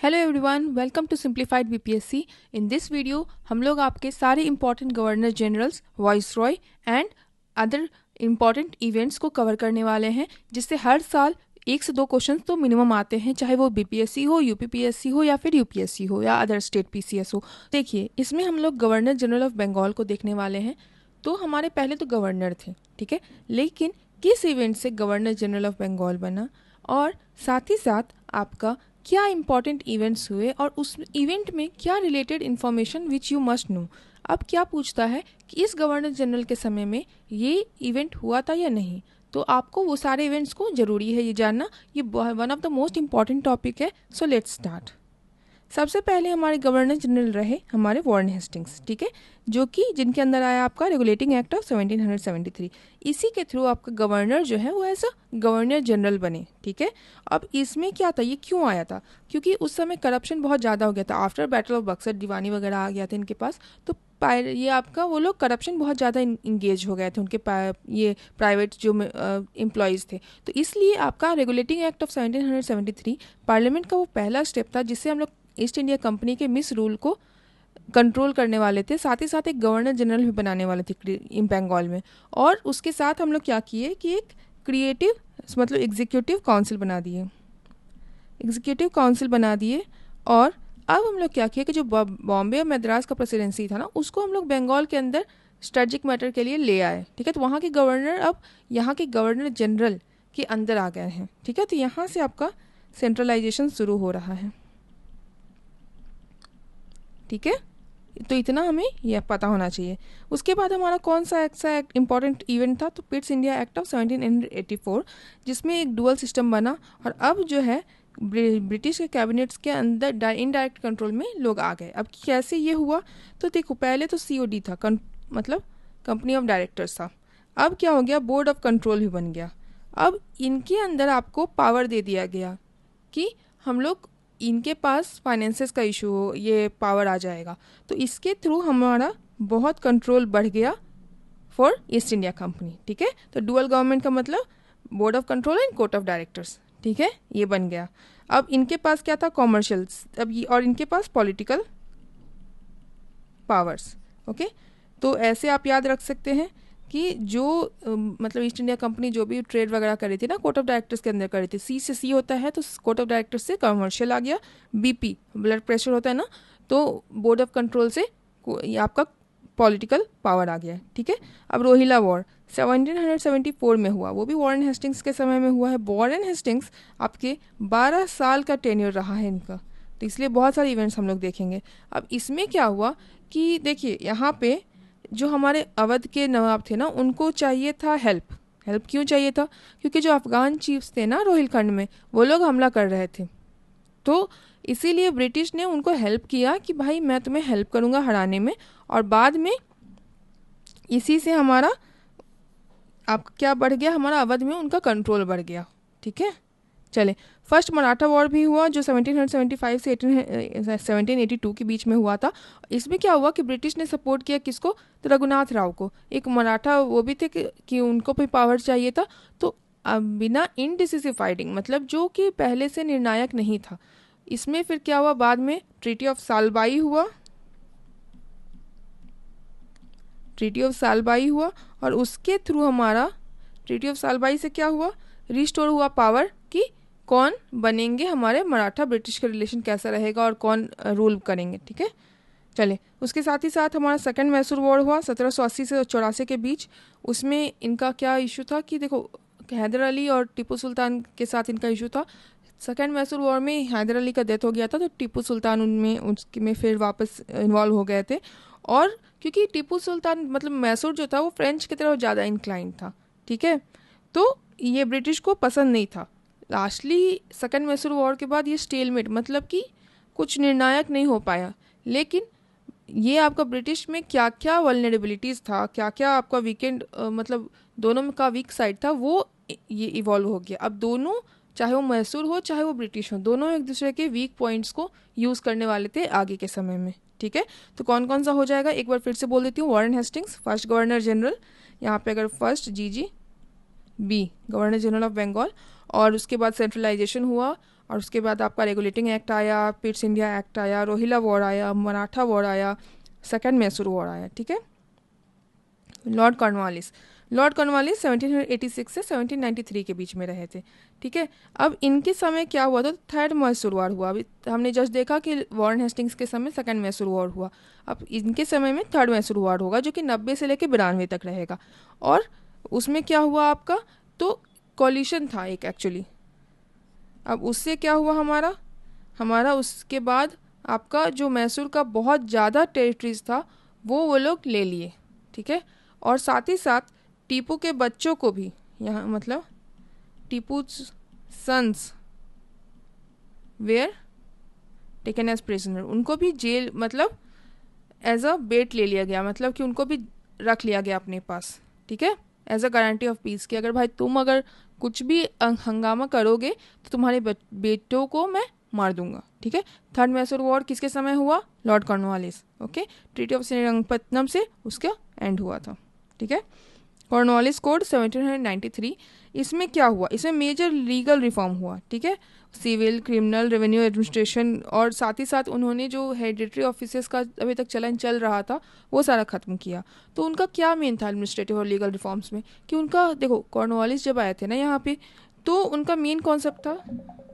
Hello everyone, welcome to simplified BPSC. In this video हम लोग आपके सारे important governor generals, viceroy and other important events को cover करने वाले हैं, जिससे हर साल 1 से 2 क्वेश्चन तो मिनिमम आते हैं, चाहे वो बीपीएससी हो, यूपीपीएससी हो या फिर यूपीएससी हो या अदर स्टेट पीसीएस हो। देखिए, इसमें हम लोग गवर्नर जनरल ऑफ बंगाल को देखने वाले हैं। तो हमारे पहले तो गवर्नर थे, ठीक है, लेकिन किस इवेंट से गवर्नर जनरल ऑफ बंगाल बना और साथ ही साथ आपका क्या इंपॉर्टेंट इवेंट्स हुए और उस इवेंट में क्या related information which you must know. अब क्या पूछता है कि इस गवर्नर जनरल के समय में ये इवेंट हुआ था या नहीं, तो आपको वो सारे इवेंट्स को ज़रूरी है ये जानना। ये one of the most important topic है। So let's start. सबसे पहले हमारे गवर्नर जनरल रहे हमारे वॉरेन हेस्टिंग्स, ठीक है, जो कि जिनके अंदर आया आपका रेगुलेटिंग एक्ट ऑफ 1773। इसी के थ्रू आपका गवर्नर जो है वो ऐसा गवर्नर जनरल बने, ठीक है। अब इसमें क्या था, ये क्यों आया था? क्योंकि उस समय करप्शन बहुत ज़्यादा हो गया था। आफ्टर बैटल ऑफ बक्सर दीवानी वगैरह आ गया था इनके पास, तो ये आपका वो लोग करप्शन बहुत ज़्यादा इंगेज हो गए थे, उनके ये प्राइवेट जो एम्प्लॉयज़ थे। तो इसलिए आपका रेगुलेटिंग एक्ट ऑफ 1773 पार्लियामेंट का वो पहला स्टेप था, जिससे हम लोग ईस्ट इंडिया कंपनी के मिस रूल को कंट्रोल करने वाले थे। साथ ही साथ एक गवर्नर जनरल भी बनाने वाले थे बंगाल में। और उसके साथ हम लोग क्या किए कि एक क्रिएटिव मतलब एग्जीक्यूटिव काउंसिल बना दिए, और अब हम लोग क्या किए कि जो बॉम्बे और मद्रास का प्रेसिडेंसी था ना, उसको हम लोग बंगाल के अंदर स्ट्रेटेजिक मैटर के लिए ले आए, ठीक है। तो वहाँ के गवर्नर अब यहाँ के गवर्नर जनरल के अंदर आ गए हैं, ठीक है। तो यहाँ से आपका सेंट्रलाइजेशन शुरू हो रहा है, ठीक है। तो इतना हमें यह पता होना चाहिए। उसके बाद हमारा कौन सा ऐसा इंपॉर्टेंट इवेंट था, तो पिट्स इंडिया एक्ट ऑफ 1784, जिसमें एक डुअल सिस्टम बना। और अब जो है ब्रिटिश के कैबिनेट्स के अंदर इनडायरेक्ट कंट्रोल में लोग आ गए। अब कैसे ये हुआ, तो देखो, पहले तो सीओडी था, मतलब कंपनी ऑफ डायरेक्टर्स था। अब क्या हो गया, बोर्ड ऑफ कंट्रोल भी बन गया। अब इनके अंदर आपको पावर दे दिया गया कि हम लोग इनके पास फाइनेंसेस का इशू हो, ये पावर आ जाएगा। तो इसके थ्रू हमारा बहुत कंट्रोल बढ़ गया फॉर ईस्ट इंडिया कंपनी, ठीक है। तो डुअल गवर्नमेंट का मतलब board of control and court of directors, ठीक है, ये बन गया। अब इनके पास क्या था, कॉमर्शियल्स, अब ये, और इनके पास पॉलिटिकल पावर्स, ओके। तो ऐसे आप याद रख सकते हैं कि जो मतलब ईस्ट इंडिया कंपनी जो भी ट्रेड वगैरह कर रही थी ना, कोर्ट ऑफ डायरेक्टर्स के अंदर कर रही थी। सी से सी होता है, तो कोर्ट ऑफ डायरेक्टर्स से कमर्शियल आ गया। बीपी ब्लड प्रेशर होता है ना, तो बोर्ड ऑफ कंट्रोल से आपका पॉलिटिकल पावर आ गया, ठीक है। अब रोहिला वॉर 1774 में हुआ, वो भी वॉरेन हेस्टिंग्स के समय में हुआ है। वॉरेन हेस्टिंग्स आपके 12 साल का टेन्योर रहा है इनका, तो इसलिए बहुत सारे इवेंट्स हम लोग देखेंगे। अब इसमें क्या हुआ कि देखिए, यहाँ पे जो हमारे अवध के नवाब थे ना, उनको चाहिए था हेल्प। क्यों चाहिए था? क्योंकि जो अफगान चीफ्स थे ना रोहिलखंड में, वो लोग हमला कर रहे थे। तो इसीलिए ब्रिटिश ने उनको हेल्प किया कि भाई मैं तुम्हें हेल्प करूँगा हराने में, और बाद में इसी से हमारा आप क्या बढ़ गया, हमारा अवध में उनका कंट्रोल बढ़ गया, ठीक है। चले, फर्स्ट मराठा वॉर भी हुआ जो 1775 से 1782 के बीच में हुआ था। इसमें क्या हुआ कि ब्रिटिश ने सपोर्ट किया किसको, तो रघुनाथ राव को। एक मराठा वो भी थे कि उनको भी पावर चाहिए था। तो बिना इनडिसिसिव फाइटिंग, मतलब जो कि पहले से निर्णायक नहीं था, इसमें फिर क्या हुआ, बाद में ट्रीटी ऑफ सालबाई हुआ। और उसके थ्रू हमारा ट्रीटी ऑफ सालबाई से क्या हुआ, रिस्टोर हुआ पावर कि कौन बनेंगे हमारे मराठा, ब्रिटिश का रिलेशन कैसा रहेगा और कौन रूल करेंगे, ठीक है। चले, उसके साथ ही साथ हमारा सेकंड मैसूर वॉर हुआ 1780 से 84 के बीच। उसमें इनका क्या इशू था कि देखो, हैदर अली और टीपू सुल्तान के साथ इनका इशू था। सेकंड मैसूर वॉर में हैदर अली का डेथ हो गया था, तो टीपू सुल्तान उसमें फिर वापस इन्वॉल्व हो गए थे। और क्योंकि टीपू सुल्तान मतलब मैसूर जो था वो फ्रेंच की तरफ ज़्यादा इंक्लाइंड था, ठीक है, तो ये ब्रिटिश को पसंद नहीं था। लास्टली सेकंड मैसूर वॉर के बाद ये स्टेलमेट, मतलब कि कुछ निर्णायक नहीं हो पाया। लेकिन ये आपका ब्रिटिश में क्या क्या वल्नरेबिलिटीज़ था, क्या क्या आपका वीकेंड मतलब दोनों में का वीक साइड था, वो ये इवॉल्व हो गया। अब दोनों, चाहे वो मैसूर हो चाहे वो ब्रिटिश हो, दोनों एक दूसरे के वीक पॉइंट्स को यूज़ करने वाले थे आगे के समय में, ठीक है। तो कौन कौन सा हो जाएगा, एक बार फिर से बोल देती हूँ। Warren Hastings first governor general, यहाँ पे अगर first GG, be governor general of Bengal, और उसके बाद सेंट्रलाइजेशन हुआ और उसके बाद आपका रेगुलेटिंग एक्ट आया, पिट्स इंडिया एक्ट आया, रोहिला वॉर आया, मराठा वॉर आया, सेकेंड मैसूर वॉर आया, ठीक है। लॉर्ड कॉर्नवालिस 1786 से 1793 के बीच में रहे थे, ठीक है। अब इनके समय क्या हुआ, तो थर्ड मैसूर वॉर हुआ। अभी हमने जस्ट देखा कि वॉरेन हेस्टिंग्स के समय सेकंड मैसूर वॉर हुआ, अब इनके समय में थर्ड मैसूर वॉर होगा जो कि 90 से लेकर 92 तक रहेगा। और उसमें क्या हुआ आपका, तो कॉलिशन था एक एक्चुअली। अब उससे क्या हुआ हमारा उसके बाद आपका जो मैसूर का बहुत ज़्यादा टेरिटरीज था वो लोग ले लिए, ठीक है। और साथ ही साथ टीपू के बच्चों को भी, यहाँ मतलब Tipu sons were taken as prisoner, उनको भी जेल मतलब एज अ बेट ले लिया गया, मतलब कि उनको भी रख लिया गया अपने पास, ठीक है, as a guarantee of peace कि अगर भाई तुम अगर कुछ भी हंगामा करोगे तो तुम्हारे बेटों को मैं मार दूंगा, ठीक है। थर्ड मैसूर वॉर किसके समय हुआ, Lord Cornwallis, okay. Treaty of Srirangapatnam से उसका एंड हुआ था, ठीक है। कॉर्नवालिस कोड 1793, इसमें क्या हुआ, इसमें मेजर लीगल रिफॉर्म हुआ, ठीक है। सिविल, क्रिमिनल, रेवेन्यू एडमिनिस्ट्रेशन, और साथ ही साथ उन्होंने जो हेरिडिटरी ऑफिसेस का अभी तक चलन चल रहा था वो सारा खत्म किया। तो उनका क्या मेन था एडमिनिस्ट्रेटिव और लीगल रिफॉर्म्स में, कि उनका देखो कॉर्नवालिस जब आए थे ना यहाँ पे, तो उनका मेन कॉन्सेप्ट था,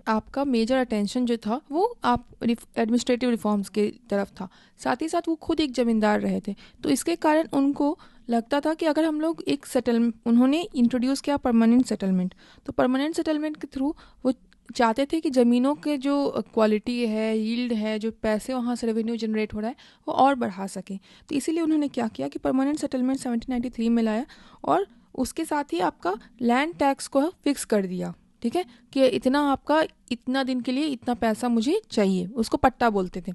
आपका मेजर अटेंशन जो था वो आप एडमिनिस्ट्रेटिव रिफॉर्म्स की तरफ था। साथ ही साथ वो खुद एक ज़मींदार रहे थे, तो इसके कारण उनको लगता था कि अगर हम लोग एक सेटलमेंट, उन्होंने इंट्रोड्यूस किया परमानेंट सेटलमेंट, तो परमानेंट सेटलमेंट के थ्रू वो चाहते थे कि ज़मीनों के जो क्वालिटी है, यील्ड है, जो पैसे वहाँ से रेवेन्यू जनरेट हो रहा है वो और बढ़ा सके। तो इसीलिए उन्होंने क्या किया कि परमानेंट सेटलमेंट 1793 में लाया, और उसके साथ ही आपका लैंड टैक्स को फिक्स कर दिया, ठीक है, कि इतना आपका इतना दिन के लिए इतना पैसा मुझे चाहिए, उसको पट्टा बोलते थे।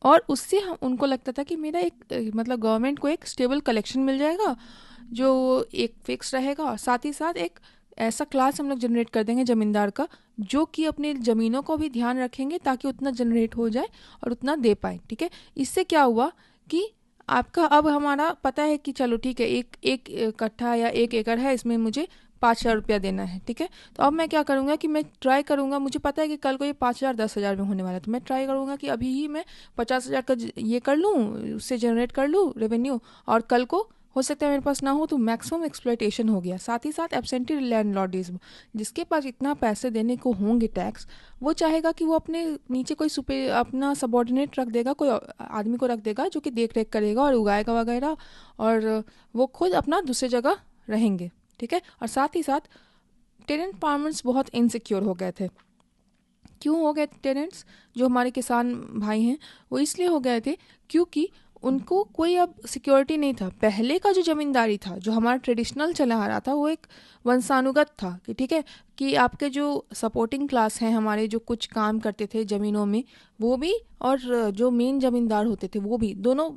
और उससे हम उनको लगता था कि मेरा एक मतलब गवर्नमेंट को एक स्टेबल कलेक्शन मिल जाएगा जो एक फिक्स रहेगा, और साथ ही साथ एक ऐसा क्लास हम लोग जनरेट कर देंगे ज़मींदार का जो कि अपने ज़मीनों को भी ध्यान रखेंगे ताकि उतना जनरेट हो जाए और उतना दे पाए, ठीक है। इससे क्या हुआ कि आपका अब हमारा पता है कि चलो ठीक है, एक एक कट्ठा या एक एकड़ है, इसमें मुझे 5,000 रुपया देना है, ठीक है। तो अब मैं क्या करूँगा कि मैं ट्राई करूँगा, मुझे पता है कि कल को ये 5,000 10,000 में होने वाला है, तो मैं ट्राई करूँगा कि अभी ही मैं 50,000 का ये कर लूँ, उससे जनरेट कर लूँ रेवेन्यू, और कल को हो सकता है मेरे पास ना हो तो मैक्सिमम एक्सप्लॉयटेशन हो गया। साथ ही साथ एब्सेंटी लैंडलॉर्डिज्म, जिसके पास इतना पैसे देने को होंगे टैक्स, वो चाहेगा कि वो अपने नीचे कोई सुपर अपना सबॉर्डिनेट रख देगा, कोई आदमी को रख देगा जो कि देख रेख करेगा और उगाएगा वगैरह, और वो खुद अपना दूसरी जगह रहेंगे, ठीक है। और साथ ही साथ टेनेंट फार्मर्स बहुत इनसिक्योर हो गए थे। क्यों हो गए टेनेंट्स, जो हमारे किसान भाई हैं, वो इसलिए हो गए थे क्योंकि उनको कोई अब सिक्योरिटी नहीं था। पहले का जो ज़मींदारी था, जो हमारा ट्रेडिशनल चला आ रहा था, वो एक वंशानुगत था कि ठीक है, कि आपके जो सपोर्टिंग क्लास हैं हमारे, जो कुछ काम करते थे ज़मीनों में, वो भी, और जो मेन ज़मींदार होते थे वो भी, दोनों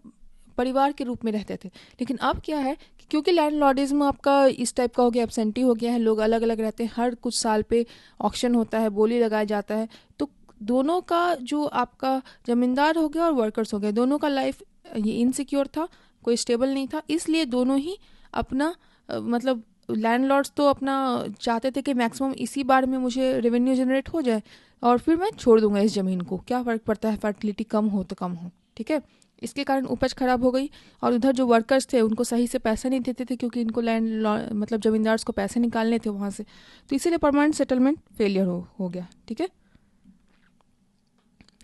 परिवार के रूप में रहते थे। लेकिन अब क्या है कि क्योंकि लैंडलॉर्डिज्म आपका इस टाइप का हो गया, एब्सेंटी हो गया है, लोग अलग अलग रहते हैं, हर कुछ साल पे ऑक्शन होता है, बोली लगाया जाता है, तो दोनों का जो आपका ज़मींदार हो गया और वर्कर्स हो गए, दोनों का लाइफ ये इनसिक्योर था, कोई स्टेबल नहीं था। इसलिए दोनों ही अपना मतलब लैंडलॉर्ड्स तो अपना चाहते थे कि मैक्सिमम इसी बार में मुझे रेवेन्यू जनरेट हो जाए और फिर मैं छोड़ दूंगा इस ज़मीन को, क्या फ़र्क पड़ता है, फर्टिलिटी कम हो तो कम हो, ठीक है। इसके कारण उपज खराब हो गई, और उधर जो वर्कर्स थे उनको सही से पैसा नहीं देते थे क्योंकि इनको लैंड मतलब ज़मींदार्स को पैसे निकालने थे वहाँ से, तो इसीलिए परमानेंट सेटलमेंट फेलियर हो गया, ठीक है।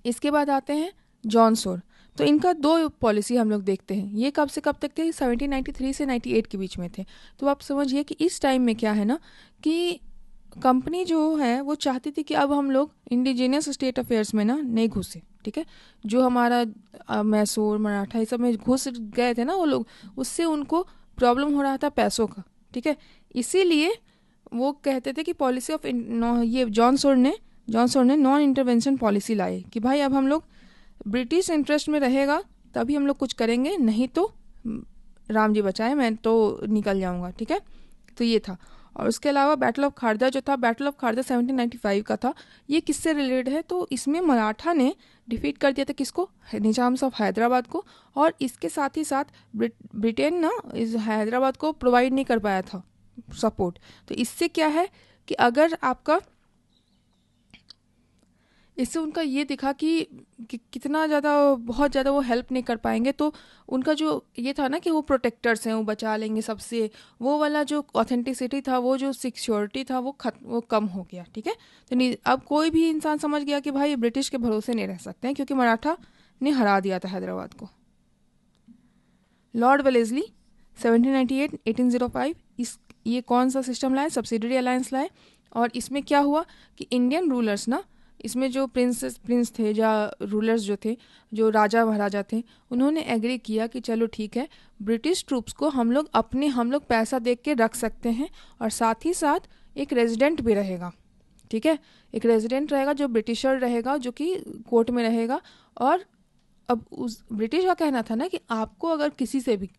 इसके बाद आते हैं जॉन सोर। तो इनका दो पॉलिसी हम लोग देखते हैं, ये कब से कब तक थे, 1793 से 98 के बीच में थे। तो आप समझिए कि इस टाइम में क्या है ना, कि कंपनी जो है वो चाहती थी कि अब हम लोग इंडिजिनियस स्टेट अफेयर्स में ना नहीं घुसे, ठीक है। जो हमारा मैसूर, मराठा, ये सब में घुस गए थे ना वो लोग, उससे उनको प्रॉब्लम हो रहा था पैसों का, ठीक है। इसीलिए वो कहते थे कि पॉलिसी ऑफ ये जॉन सोर ने नॉन इंटरवेंशन पॉलिसी लाई कि भाई अब हम लोग ब्रिटिश इंटरेस्ट में रहेगा तभी हम लोग कुछ करेंगे, नहीं तो राम जी बचाए, मैं तो निकल जाऊंगा, ठीक है। तो ये था। और उसके अलावा बैटल ऑफ खारदा जो था, बैटल ऑफ खारदा 1795 का था। ये किससे रिलेटेड है, तो इसमें मराठा ने डिफीट कर दिया था किसको, निजाम ऑफ हैदराबाद को, और इसके साथ ही साथ ब्रिटेन ना इस हैदराबाद को प्रोवाइड नहीं कर पाया था सपोर्ट। तो इससे क्या है कि अगर आपका इससे उनका ये दिखा कि कितना ज़्यादा, बहुत ज़्यादा वो हेल्प नहीं कर पाएंगे। तो उनका जो ये था ना कि वो प्रोटेक्टर्स हैं, वो बचा लेंगे सबसे, वो वाला जो ऑथेंटिसिटी था, वो जो सिक्योरिटी था, वो कम हो गया। ठीक है, तो नहीं, अब कोई भी इंसान समझ गया कि भाई ब्रिटिश के भरोसे नहीं रह सकते हैं, क्योंकि मराठा ने हरा दिया था हैदराबाद को। लॉर्ड वेलेस्ली 1798-1805 ये कौन सा सिस्टम लाए? सब्सिडरी अलायंस लाए। और इसमें क्या हुआ कि इंडियन रूलर्स ना, इसमें जो प्रिंस थे, या रूलर्स जो थे, जो राजा महाराजा थे, उन्होंने एग्री किया कि चलो ठीक है, ब्रिटिश ट्रूप्स को हम लोग पैसा दे के रख सकते हैं, और साथ ही साथ एक रेजिडेंट भी रहेगा। ठीक है, एक रेजिडेंट रहेगा जो ब्रिटिशर रहेगा, जो कि कोर्ट में रहेगा। और अब उस ब्रिटिश का कहना था ना कि आपको अगर किसी से भी,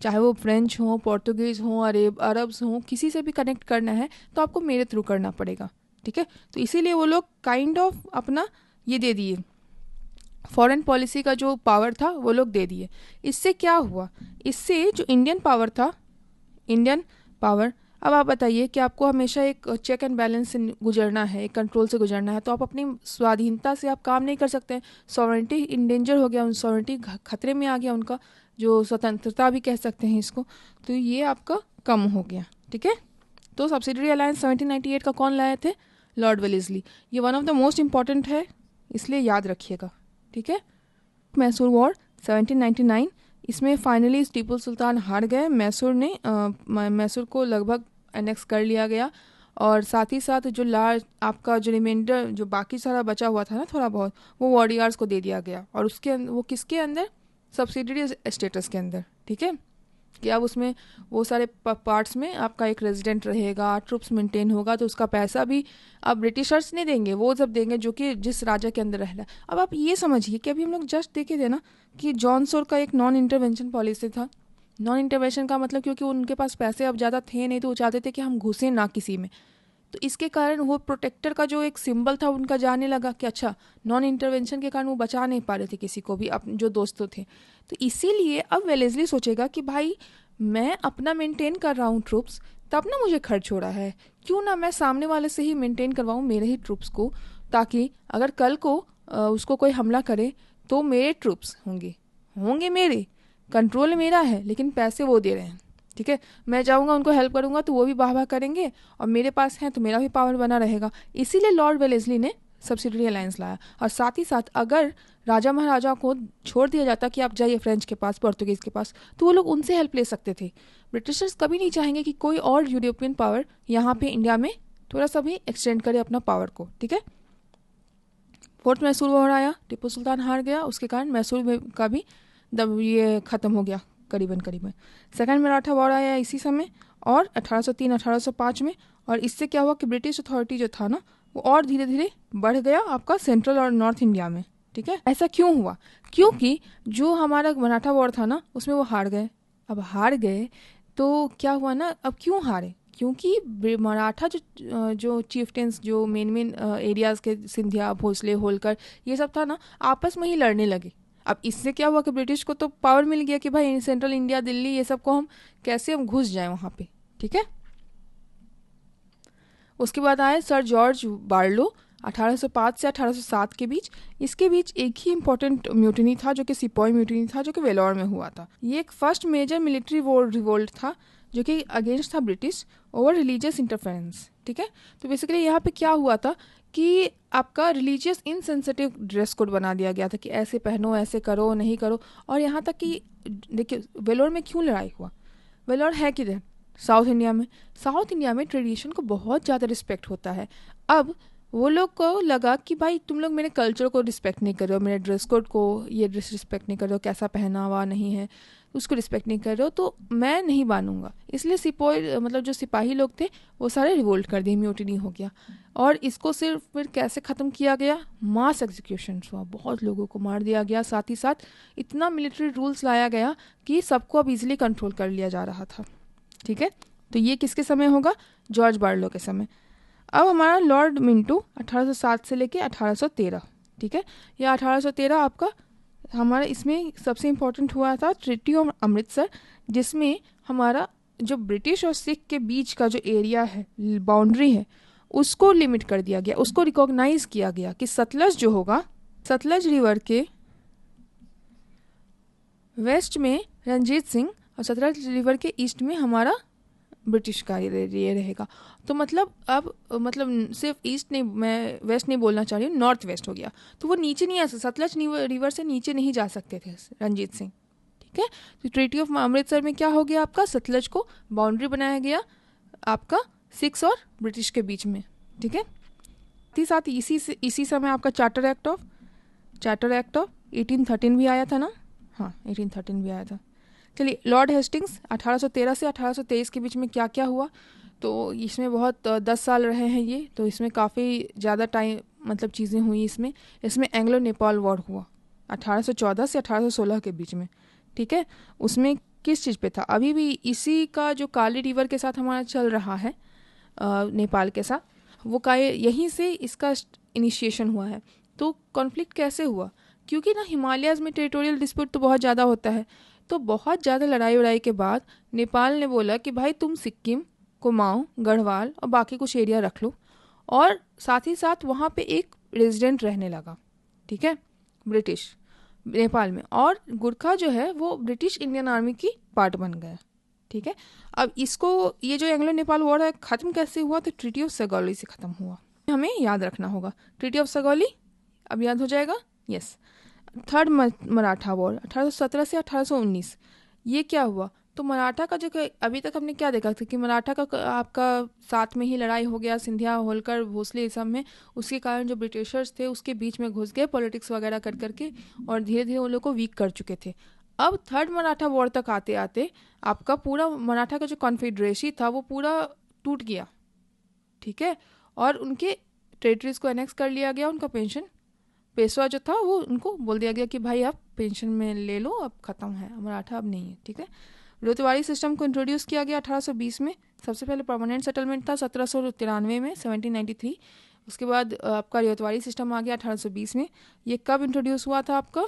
चाहे वो फ्रेंच हो, पोर्तुगीज़ हो, अरब्स हो, किसी से भी कनेक्ट करना है तो आपको मेरे थ्रू करना पड़ेगा। ठीक है, तो इसीलिए वो लोग काइंड ऑफ अपना ये दे दिए, फॉरेन पॉलिसी का जो पावर था वो लोग दे दिए। इससे क्या हुआ? इससे जो इंडियन पावर, अब आप बताइए कि आपको हमेशा एक चेक एंड बैलेंस से गुजरना है, एक कंट्रोल से गुजरना है, तो आप अपनी स्वाधीनता से आप काम नहीं कर सकते। सॉवरेंटी इंडेंजर हो गया, उन सॉवरेंटी खतरे में आ गया, उनका जो स्वतंत्रता भी कह सकते हैं इसको, तो ये आपका कम हो गया। ठीक है, तो सब्सिडरी अलायंस 1798 का कौन लाए थे? Lord Wellesley. ये one of the most important है, इसलिए याद रखिएगा। ठीक है, मैसूर वॉर 1799, इसमें फाइनली टीपू सुल्तान हार गए। मैसूर को लगभग एनेक्स कर लिया गया, और साथ ही साथ जो आपका जो रिमाइंडर, जो बाकी सारा बचा हुआ था ना थोड़ा बहुत, वो वॉरियर्स को दे दिया गया। और वो किसके अंदर? सब्सिडरी स्टेटस के अंदर। ठीक है, कि अब उसमें वो सारे पार्ट्स में आपका एक रेजिडेंट रहेगा, ट्रूप्स मेंटेन होगा, तो उसका पैसा भी अब ब्रिटिशर्स नहीं देंगे, वो सब देंगे जो कि जिस राजा के अंदर रह रहा है। अब आप ये समझिए कि अभी हम लोग जस्ट देखे थे ना कि जॉन सोर का एक नॉन इंटरवेंशन पॉलिसी था। नॉन इंटरवेंशन का मतलब क्योंकि उनके पास पैसे अब ज़्यादा थे नहीं, तो वो चाहते थे कि हम घुसें ना किसी में। तो इसके कारण वो प्रोटेक्टर का जो एक सिंबल था उनका जाने लगा कि अच्छा, नॉन इंटरवेंशन के कारण वो बचा नहीं पा रहे थे किसी को भी, अपने जो दोस्तों थे। तो इसीलिए अब वेलेस्ली सोचेगा कि भाई मैं अपना मेंटेन कर रहा हूँ ट्रूप्स, तब ना मुझे खर्च हो रहा है, क्यों ना मैं सामने वाले से ही मेंटेन करवाऊँ मेरे ही ट्रूप्स को, ताकि अगर कल को उसको कोई हमला करे तो मेरे ट्रूप्स होंगे मेरे कंट्रोल मेरा है, लेकिन पैसे वो दे रहे हैं। ठीक है, मैं जाऊंगा उनको हेल्प करूंगा तो वो भी वाह वाह करेंगे, और मेरे पास है तो मेरा भी पावर बना रहेगा। इसीलिए लॉर्ड वेलेस्ली ने सब्सिडरी अलायंस लाया। और साथ ही साथ अगर राजा महाराजा को छोड़ दिया जाता कि आप जाइए फ्रेंच के पास, पोर्तुगीज़ के पास, तो वो लोग उनसे हेल्प ले सकते थे। ब्रिटिशर्स कभी नहीं चाहेंगे कि कोई और यूरोपियन पावर यहाँ पे इंडिया में थोड़ा सा भी एक्सटेंड करे अपना पावर को। ठीक है, फोर्थ मैसूर वॉर आया, टिप्पू सुल्तान हार गया, उसके कारण मैसूर का भी ये ख़त्म हो गया करीबन। सेकंड मराठा वॉर आया इसी समय, और 1803-1805 में। और इससे क्या हुआ कि ब्रिटिश अथॉरिटी जो था ना, वो और धीरे धीरे बढ़ गया आपका सेंट्रल और नॉर्थ इंडिया में। ठीक है, ऐसा क्यों हुआ? क्योंकि जो हमारा मराठा वॉर था ना, उसमें वो हार गए। अब हार गए तो क्या हुआ ना, अब क्यों हारे? क्योंकि मराठा जो चीफ्टेंस, जो मेन एरियाज़ के, सिंधिया, भोसले, होलकर, ये सब था ना, आपस में ही लड़ने लगे। अब इससे क्या हुआ कि ब्रिटिश को तो पावर मिल गया कि भाई सेंट्रल इंडिया, दिल्ली, ये सब को हम घुस जाएं वहाँ पे। ठीक है, उसके बाद आए सर जॉर्ज बार्लो 1805 से 1807 के बीच। इसके बीच एक ही इम्पोर्टेंट म्यूटिनी था, जो कि सिपॉय म्यूटिनी था, जो कि वेलोर में हुआ था। ये एक फर्स्ट मेजर मिलिट्री रिवोल्ट था, जो कि अगेंस्ट था ब्रिटिश ओवर रिलीजियस इंटरफेरेंस। ठीक है, तो बेसिकली यहाँ पे क्या हुआ था कि आपका रिलीजियस इनसेंसिटिव ड्रेस कोड बना दिया गया था कि ऐसे पहनो, ऐसे करो, नहीं करो। और यहाँ तक कि देखिए वेलोर में क्यों लड़ाई हुआ? वेलोर है किधर? साउथ इंडिया में ट्रेडिशन को बहुत ज़्यादा रिस्पेक्ट होता है। अब वो लोग को लगा कि भाई तुम लोग मेरे कल्चर को रिस्पेक्ट नहीं कर रहे हो, मेरे ड्रेस कोड को ये रिस्पेक्ट नहीं कर रहे हो, कैसा पहनावा नहीं है उसको रिस्पेक्ट नहीं कर रहे हो, तो मैं नहीं मानूंगा। इसलिए जो सिपाही लोग थे वो सारे रिवोल्ट कर दिए, म्यूटिनी हो गया। और इसको सिर्फ फिर कैसे ख़त्म किया गया? मास एग्जीक्यूशन हुआ, बहुत लोगों को मार दिया गया। साथ ही साथ इतना मिलिट्री रूल्स लाया गया कि सबको अब इजीली कंट्रोल कर लिया जा रहा था। ठीक है, तो ये किसके समय होगा? जॉर्ज बार्लो के समय। अब हमारा लॉर्ड मिंटो 1807 से लेके 1813। ठीक है, यह 1813 आपका हमारा, इसमें सबसे इम्पोर्टेंट हुआ था ट्रीटी ऑफ अमृतसर, जिसमें हमारा जो ब्रिटिश और सिख के बीच का जो एरिया है, बाउंड्री है, उसको लिमिट कर दिया गया, उसको रिकॉग्नाइज किया गया कि सतलज जो होगा, सतलज रिवर के वेस्ट में रंजीत सिंह और सतलज रिवर के ईस्ट में हमारा ब्रिटिश का ये रहेगा। तो मतलब अब मतलब सिर्फ ईस्ट नहीं, मैं वेस्ट नहीं बोलना चाह रही हूँ, नॉर्थ वेस्ट हो गया। तो वो नीचे नहीं आ सकते, सतलज रिवर से नीचे नहीं जा सकते थे रंजीत सिंह, ठीक है। तो ट्रीटी ऑफ अमृतसर में क्या हो गया, आपका सतलज को बाउंड्री बनाया गया आपका सिक्स और ब्रिटिश के बीच में, ठीक है। साथ ही इसी समय आपका चार्टर एक्ट ऑफ 1813 भी आया था ना, हाँ 1813 भी आया था। चलिए, लॉर्ड हेस्टिंग्स 1813 से 1823 के बीच में क्या क्या हुआ, तो इसमें बहुत 10 साल रहे हैं ये, तो इसमें काफ़ी ज़्यादा टाइम मतलब चीज़ें हुई इसमें एंग्लो नेपाल वॉर हुआ 1814 से 1816 के बीच में, ठीक है। उसमें किस चीज़ पे था, अभी भी इसी का जो काली रिवर के साथ हमारा चल रहा है नेपाल के साथ, वो का यहीं से इसका इनिशिएशन हुआ है। तो कॉन्फ्लिक्ट कैसे हुआ, क्योंकि ना हिमालयाज़ में टेरिटोरियल डिस्प्यूट तो बहुत ज़्यादा होता है, तो बहुत ज़्यादा लड़ाई वड़ाई के बाद नेपाल ने बोला कि भाई तुम सिक्किम, कुमाऊं, गढ़वाल और बाकी कुछ एरिया रख लो, और साथ ही साथ वहाँ पे एक रेजिडेंट रहने लगा, ठीक है, ब्रिटिश नेपाल में, और गुरखा जो है वो ब्रिटिश इंडियन आर्मी की पार्ट बन गया, ठीक है। अब इसको ये जो एंग्लो नेपाल वॉर है ख़त्म कैसे हुआ, तो ट्रीटी ऑफ सगौली से ख़त्म हुआ, हमें याद रखना होगा। ट्रीटी ऑफ सगौली अब याद हो जाएगा, यस। थर्ड मराठा वॉर 1817 से 1819, ये क्या हुआ, तो मराठा का जो अभी तक हमने क्या देखा था कि मराठा का आपका साथ में ही लड़ाई हो गया, सिंधिया, होलकर, भोसले, इस सब में, उसके कारण जो ब्रिटिशर्स थे उसके बीच में घुस गए पॉलिटिक्स वगैरह कर करके, और धीरे धीरे उन लोग को वीक कर चुके थे। अब थर्ड मराठा वॉर तक आते आते आपका पूरा मराठा का जो कॉन्फेडरेसी था वो पूरा टूट गया, ठीक है, और उनके टेरिटरीज को एनेक्स कर लिया गया। उनका पेशवा जो था वो उनको बोल दिया गया कि भाई आप पेंशन में ले लो, अब ख़त्म है, मराठा अब नहीं है, ठीक है। रोतवाड़ी सिस्टम को इंट्रोड्यूस किया गया 1820 में, सबसे पहले परमानेंट सेटलमेंट था 1793 में, 1793। उसके बाद आपका रोतवाड़ी सिस्टम आ गया 1820 में। ये कब इंट्रोड्यूस हुआ था आपका,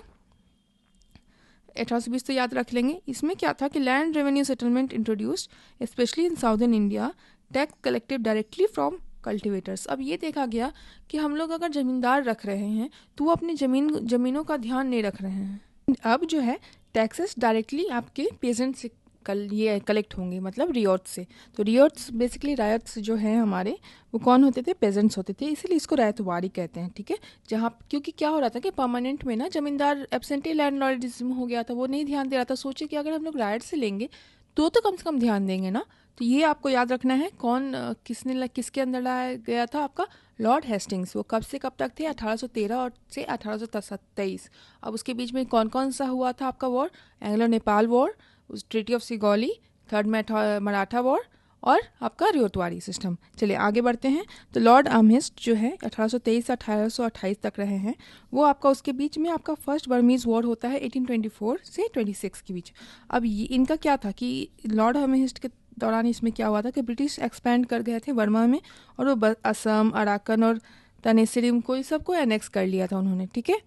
1820 तो याद रख लेंगे। इसमें क्या था कि land revenue settlement introduced specially in southern India, tax collected directly from cultivators. अब ये देखा गया कि हम लोग अगर ज़मींदार रख रहे हैं तो वो अपनी ज़मीनों का ध्यान नहीं रख रहे हैं। अब जो है टैक्सेस डायरेक्टली आपके पेजेंट से ये कलेक्ट होंगे, मतलब रियोट्स से। तो रियोट्स बेसिकली रायट्स जो हैं हमारे, वो कौन होते थे, पेजेंट्स होते थे, इसीलिए इसको रायतवाड़ी कहते हैं, ठीक है। जहाँ क्योंकि क्या हो रहा था कि परमानेंट में ना ज़मींदार एब्सेंटी लैंडलॉर्डिज्म हो गया था, वो नहीं ध्यान दे रहा था। सोचे कि अगर हम लोग रायट से लेंगे तो कम से कम ध्यान देंगे ना। तो ये आपको याद रखना है, कौन किसके अंदर लाया गया था, आपका लॉर्ड हेस्टिंग्स। वो कब से कब तक थे, 1813 और से 1823। अब उसके बीच में कौन कौन सा हुआ था आपका वॉर, एंग्लो नेपाल वॉर, उस treaty of Sagauli, third Maratha war, और आपका रियोतवाड़ी सिस्टम। चलिए आगे बढ़ते हैं। तो लॉर्ड आर्महिस्ट जो है 1823 से 1828 तक रहे हैं, वो आपका उसके बीच में आपका फर्स्ट बर्मीज वॉर होता है 1824 से 26 के बीच। अब ये इनका क्या था कि लॉर्ड आर्महिस्ट के दौरान इसमें क्या हुआ था कि ब्रिटिश एक्सपैंड कर गए थे बर्मा में, और वो असम, अराकन और तनेसरीम को, इस सबको एनेक्स कर लिया था उन्होंने, ठीक है।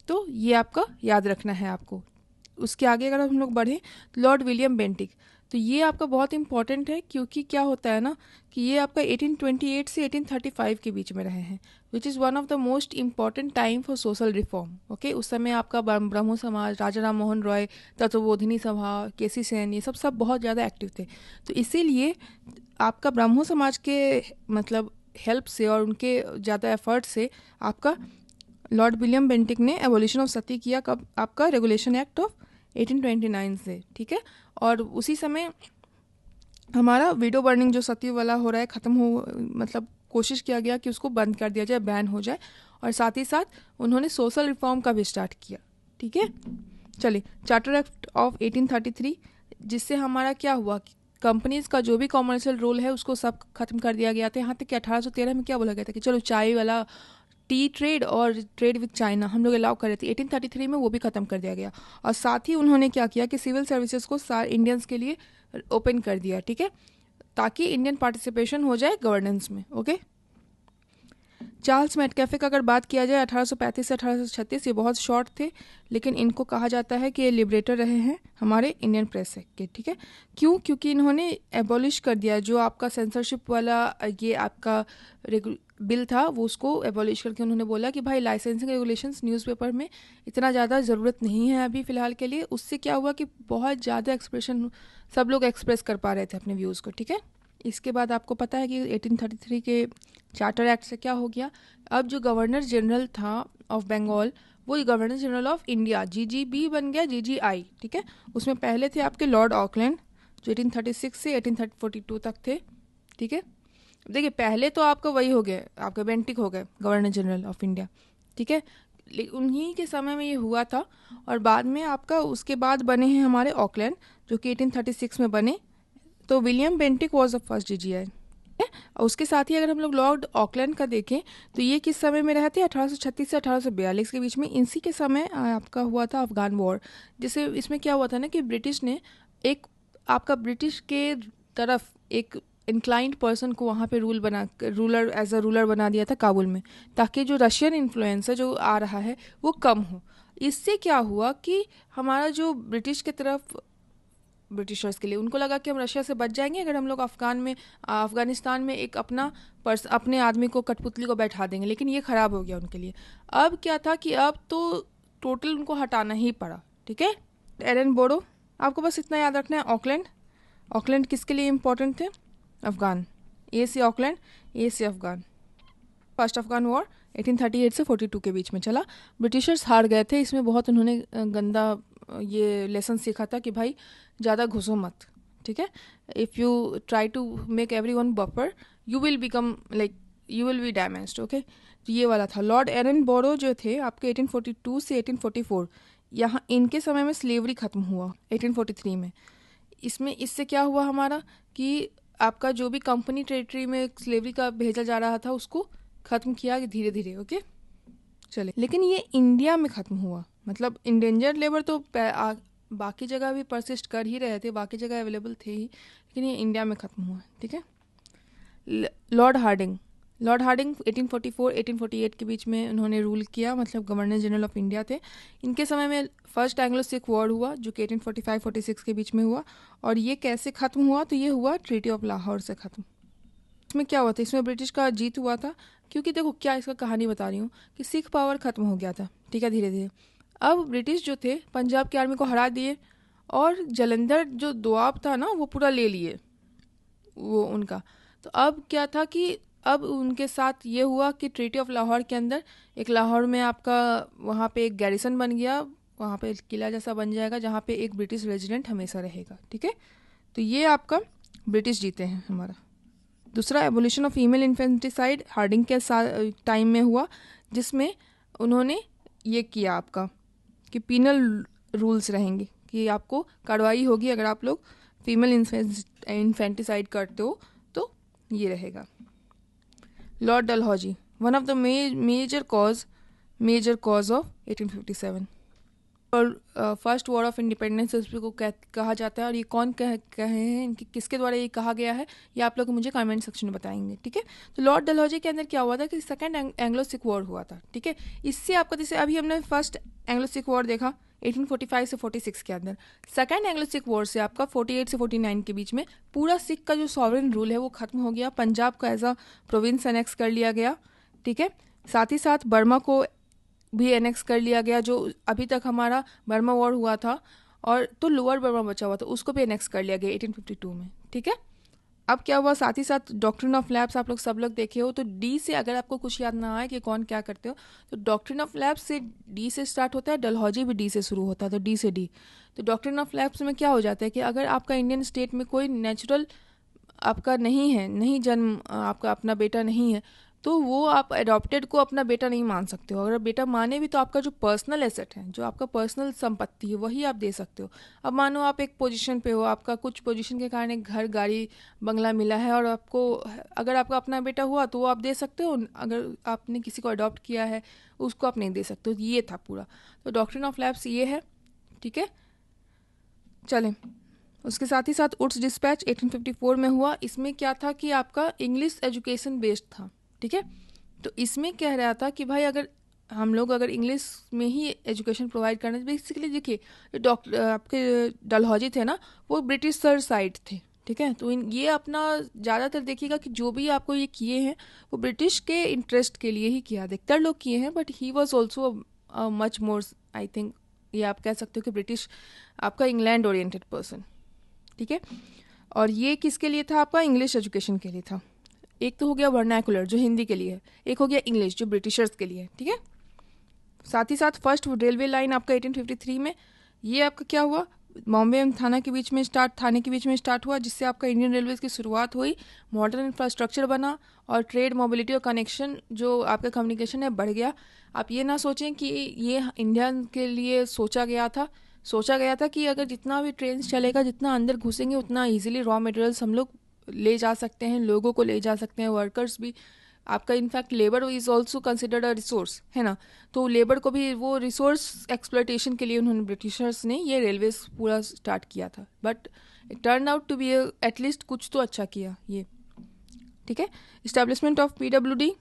तो ये आपका याद रखना है आपको। उसके आगे अगर हम लोग बढ़ें तो लॉर्ड विलियम बेंटिक, तो ये आपका बहुत इंपॉर्टेंट है, क्योंकि क्या होता है ना कि ये आपका 1828 से 1835 के बीच में रहे हैं, which is one of the most important time for social reform, okay. उस समय आपका ब्रह्मो समाज, राजा राम मोहन रॉय, तत्वबोधिनी सभा, केसी सेन, ये सब बहुत ज़्यादा एक्टिव थे। तो इसीलिए आपका ब्रह्मो समाज के मतलब हेल्प से और उनके ज़्यादा एफर्ट से आपका लॉर्ड विलियम बेंटिक ने एबोलिशन ऑफ सती किया, कब, आपका रेगुलेशन एक्ट ऑफ 1829 से, ठीक है। और उसी समय हमारा विडो बर्निंग जो सती वाला हो रहा है ख़त्म हो, मतलब कोशिश किया गया कि उसको बंद कर दिया जाए, बैन हो जाए, और साथ ही साथ उन्होंने सोशल रिफॉर्म का भी स्टार्ट किया, ठीक है। चलिए, चार्टर एक्ट ऑफ 1833, जिससे हमारा क्या हुआ कि कंपनीज का जो भी कॉमर्शियल रोल है उसको सब खत्म कर दिया गया था। यहाँ तक कि 1813 में क्या बोला गया था कि चलो चाय वाला टी ट्रेड और ट्रेड विद चाइना हम लोग अलाउ कर रहे थे, 1833 में वो भी ख़त्म कर दिया गया। और साथ ही उन्होंने क्या किया कि सिविल सर्विसेज को इंडियंस के लिए ओपन कर दिया, ठीक है, ताकि इंडियन पार्टिसिपेशन हो जाए गवर्नेंस में, ओके। चार्ल्स मेटकैफे का अगर बात किया जाए 1835 से 1836, ये बहुत शॉर्ट थे, लेकिन इनको कहा जाता है कि ये लिबरेटर रहे हैं हमारे इंडियन प्रेस एक्ट के। ठीक है, क्यों? क्योंकि इन्होंने एबॉलिश कर दिया जो आपका सेंसरशिप वाला ये आपका बिल था, वो उसको एबॉलिश करके उन्होंने बोला कि भाई लाइसेंसिंग रेगुलेशंस न्यूज़पेपर में इतना ज़्यादा ज़रूरत नहीं है अभी फ़िलहाल के लिए। उससे क्या हुआ कि बहुत ज़्यादा एक्सप्रेशन सब लोग एक्सप्रेस कर पा रहे थे अपने व्यूज़ को। ठीक है, इसके बाद आपको पता है कि 1833 के चार्टर एक्ट से क्या हो गया, अब जो गवर्नर जनरल था ऑफ बंगाल वो governor general of India GGB बन गया GGI। ठीक है, उसमें पहले थे आपके लॉर्ड ऑकलैंड जो 1836 से 1842 तक थे। ठीक है, देखिए पहले तो आपका वही हो गया, आपका बेंटिक हो गए गवर्नर जनरल ऑफ इंडिया। ठीक है, उन्हीं के समय में ये हुआ था, और बाद में आपका उसके बाद बने हैं हमारे ऑकलैंड जो कि 1836 में बने। तो William Bentinck was the first GGI। और उसके साथ ही अगर हम लोग लॉर्ड ऑकलैंड का देखें तो ये किस समय में रहते हैं, 1836 से 1842 के बीच में। इसी के समय आपका हुआ था अफगान वॉर, जिससे इसमें क्या हुआ था ना कि ब्रिटिश ने एक आपका ब्रिटिश के तरफ एक इंक्लाइंड पर्सन को वहाँ पे रूलर एज अ रूलर बना दिया था काबुल में, ताकि जो रशियन इन्फ्लुएंस है जो आ रहा है वो कम हो। इससे क्या हुआ कि हमारा जो ब्रिटिश के तरफ ब्रिटिशर्स के लिए उनको लगा कि हम रशिया से बच जाएंगे अगर हम लोग अफगानिस्तान में एक अपने आदमी को कठपुतली को बैठा देंगे, लेकिन ये ख़राब हो गया उनके लिए। अब क्या था कि अब तो टोटल उनको हटाना ही पड़ा। ठीक है, एरन बोरो, आपको बस इतना याद रखना है। ऑकलैंड किसके लिए इम्पोर्टेंट थे? अफगान। ए से ऑकलैंड, ए से अफगान। फर्स्ट अफगान वॉर 1838 से 42 के बीच में चला। ब्रिटिशर्स हार गए थे, इसमें बहुत उन्होंने गंदा ये लेसन सीखा था कि भाई ज़्यादा घुसो मत। ठीक है, if you try to make everyone buffer you will become like you will be damaged. Okay, तो ये वाला था। लॉर्ड एरन बोरो जो थे आपके 1842 से 1844, यहाँ इनके समय में स्लेवरी ख़त्म हुआ 1843 में। इससे क्या हुआ हमारा कि आपका जो भी कंपनी टेरिटरी में स्लेवरी का भेजा जा रहा था उसको ख़त्म किया धीरे धीरे। ओके, चले, लेकिन ये इंडिया में ख़त्म हुआ। मतलब इंडेंजर्ड लेबर तो बाकी जगह भी परसिस्ट कर ही रहे थे, बाकी जगह अवेलेबल थे ही, लेकिन ये इंडिया में ख़त्म हुआ। ठीक है, लॉर्ड हार्डिंग 1844-1848 के बीच में उन्होंने रूल किया, मतलब गवर्नर जनरल ऑफ इंडिया थे। इनके समय में फर्स्ट एंग्लो सिख वॉर हुआ जो कि 1845-46 के बीच में हुआ। और ये कैसे ख़त्म हुआ? तो ये हुआ ट्रीटी ऑफ लाहौर से ख़त्म। इसमें क्या हुआ था, इसमें ब्रिटिश का जीत हुआ था, क्योंकि देखो क्या इसका कहानी बता रही हूँ कि सिख पावर ख़त्म हो गया था। ठीक है, धीरे धीरे अब ब्रिटिश जो थे पंजाब की आर्मी को हरा दिए, और जलंधर जो दोआब था ना वो पूरा ले लिए वो उनका। तो अब क्या था कि अब उनके साथ ये हुआ कि ट्रीटी ऑफ लाहौर के अंदर एक लाहौर में आपका वहाँ पे एक गैरिसन बन गया, वहाँ पे किला जैसा बन जाएगा जहाँ पे एक ब्रिटिश रेजिडेंट हमेशा रहेगा। ठीक है, तो ये आपका ब्रिटिश जीते हैं हमारा। दूसरा, abolition of female infanticide Hardinge के टाइम में हुआ, जिसमें उन्होंने ये किया आपका कि पीनल रूल्स रहेंगे कि आपको कार्रवाई होगी अगर आप लोग फीमेल इन्फेंटिसाइड करते हो, तो ये रहेगा। Lord Dalhousie, one of the major cause of 1857 और फर्स्ट वॉर ऑफ इंडिपेंडेंस को कहा जाता है। और ये कौन कहे हैं, इनकी किसके द्वारा ये कहा गया है, ये आप लोग मुझे कमेंट सेक्शन में बताएंगे। ठीक है, तो लॉर्ड डलहौजी के अंदर क्या हुआ था कि सेकंड एंग्लो सिख वॉर हुआ था। ठीक है, इससे आपका जैसे अभी हमने फर्स्ट एंग्लो सिख वॉर देखा 1845 से 46 के अंदर, सेकंड एंग्लो सिख वॉर से आपका 48 से 49 के बीच में पूरा सिख का जो सॉवरेन रूल है वो खत्म हो गया। पंजाब को एज अ प्रोविंस एनेक्स कर लिया गया। ठीक है, साथ ही साथ बर्मा को भी एनेक्स कर लिया गया, जो अभी तक हमारा बर्मा वॉर हुआ था, और तो लोअर बर्मा बचा हुआ था उसको भी एनेक्स कर लिया गया 1852 में। ठीक है, अब क्या हुआ, साथ ही साथ डॉक्ट्रिन ऑफ लैब्स आप लोग सब लोग देखे हो, तो डी से अगर आपको कुछ याद ना आए कि कौन क्या करते हो, तो डॉक्ट्रिन ऑफ लैब्स से डी से स्टार्ट होता है, डलहौजी भी डी से शुरू होता है, तो डी से डी। तो डॉक्ट्रिन ऑफ लैब्स में क्या हो जाता है कि अगर आपका इंडियन स्टेट में कोई नेचुरल आपका नहीं है, नहीं जन्म आपका अपना बेटा नहीं है, तो वो आप अडॉप्टेड को अपना बेटा नहीं मान सकते हो। अगर बेटा माने भी तो आपका जो पर्सनल एसेट है, जो आपका पर्सनल संपत्ति है, वही आप दे सकते हो। अब मानो आप एक पोजीशन पे हो, आपका कुछ पोजीशन के कारण एक घर गाड़ी बंगला मिला है, और आपको अगर आपका अपना बेटा हुआ तो वो आप दे सकते हो, अगर आपने किसी को अडॉप्ट किया है उसको आप नहीं दे सकते हो। ये था पूरा, तो डॉक्ट्रिन ऑफ लैब्स ये है। ठीक है, चलें, उसके साथ ही साथ उड्स डिस्पैच 1854 में हुआ। इसमें क्या था कि आपका इंग्लिश एजुकेशन बेस्ड था। ठीक है, तो इसमें कह रहा था कि भाई अगर हम लोग अगर इंग्लिश में ही एजुकेशन प्रोवाइड करना, बेसिकली देखिए जो डॉक्टर आपके डलहौजी थे ना, वो ब्रिटिश सर साइड थे, ठीक है। तो ये अपना ज़्यादातर देखिएगा कि जो भी आपको ये किए हैं वो ब्रिटिश के इंटरेस्ट के लिए ही किया, अधिकतर लोग किए हैं, but he was also much more, I think ये आप कह सकते हो कि ब्रिटिश आपका इंग्लैंड ओरिएंटेड पर्सन, ठीक है। और ये किसके लिए था? आपका इंग्लिश एजुकेशन के लिए था। एक तो हो गया वर्नाकुलर जो हिंदी के लिए है, एक हो गया इंग्लिश जो ब्रिटिशर्स के लिए है, ठीक है। साथ ही साथ फर्स्ट रेलवे लाइन आपका 1853 में, ये आपका क्या हुआ, बॉम्बे एवं थाने के बीच में स्टार्ट हुआ, जिससे आपका इंडियन रेलवेज की शुरुआत हुई, मॉडर्न इंफ्रास्ट्रक्चर बना और ट्रेड मोबिलिटी और कनेक्शन जो आपका कम्युनिकेशन है बढ़ गया। आप ये ना सोचें कि ये इंडिया के लिए सोचा गया था कि अगर जितना भी ट्रेन चलेगा, जितना अंदर घुसेंगे उतना इजीली रॉ मटेरियल्स हम लोग ले जा सकते हैं, लोगों को ले जा सकते हैं, वर्कर्स भी। आपका in fact labour is also considered a resource, है ना। तो लेबर को भी वो रिसोर्स एक्सप्लॉयटेशन के लिए उन्होंने ब्रिटिशर्स ने ये रेलवेज पूरा स्टार्ट किया था, but it turn out to be at least कुछ तो अच्छा किया ये, ठीक है। इस्टेब्लिशमेंट ऑफ PWD,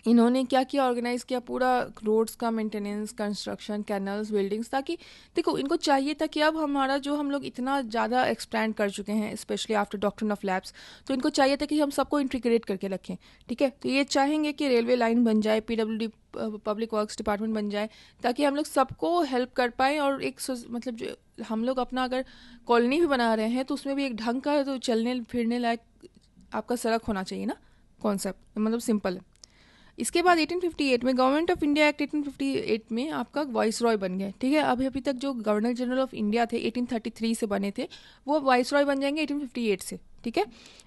इन्होंने क्या किया, ऑर्गेनाइज किया पूरा रोड्स का मेंटेनेंस, कंस्ट्रक्शन, कैनल्स, बिल्डिंग्स, ताकि देखो इनको चाहिए था कि अब हमारा जो हम लोग इतना ज़्यादा एक्सपैंड कर चुके हैं, specially after doctrine of lapse, तो इनको चाहिए था कि हम सबको इंटीग्रेट करके रखें, ठीक है। तो ये चाहेंगे कि रेलवे लाइन बन जाए, PWD पब्लिक वर्क्स डिपार्टमेंट बन जाए, ताकि हम लोग सबको हेल्प कर पाएँ। और एक मतलब जो हम लोग अपना अगर कॉलोनी भी बना रहे हैं तो उसमें भी एक ढंग का तो चलने फिरने लायक आपका सड़क होना चाहिए ना, कॉन्सेप्ट मतलब सिंपल है। इसके बाद 1858 में गवर्नमेंट ऑफ इंडिया एक्ट 1858 में आपका वाइस रॉय बन गए, ठीक है। अभी तक जो गवर्नर जनरल ऑफ इंडिया थे 1833 से बने थे, वो वाइस रॉय बन जाएंगे 1858 से, ठीक है।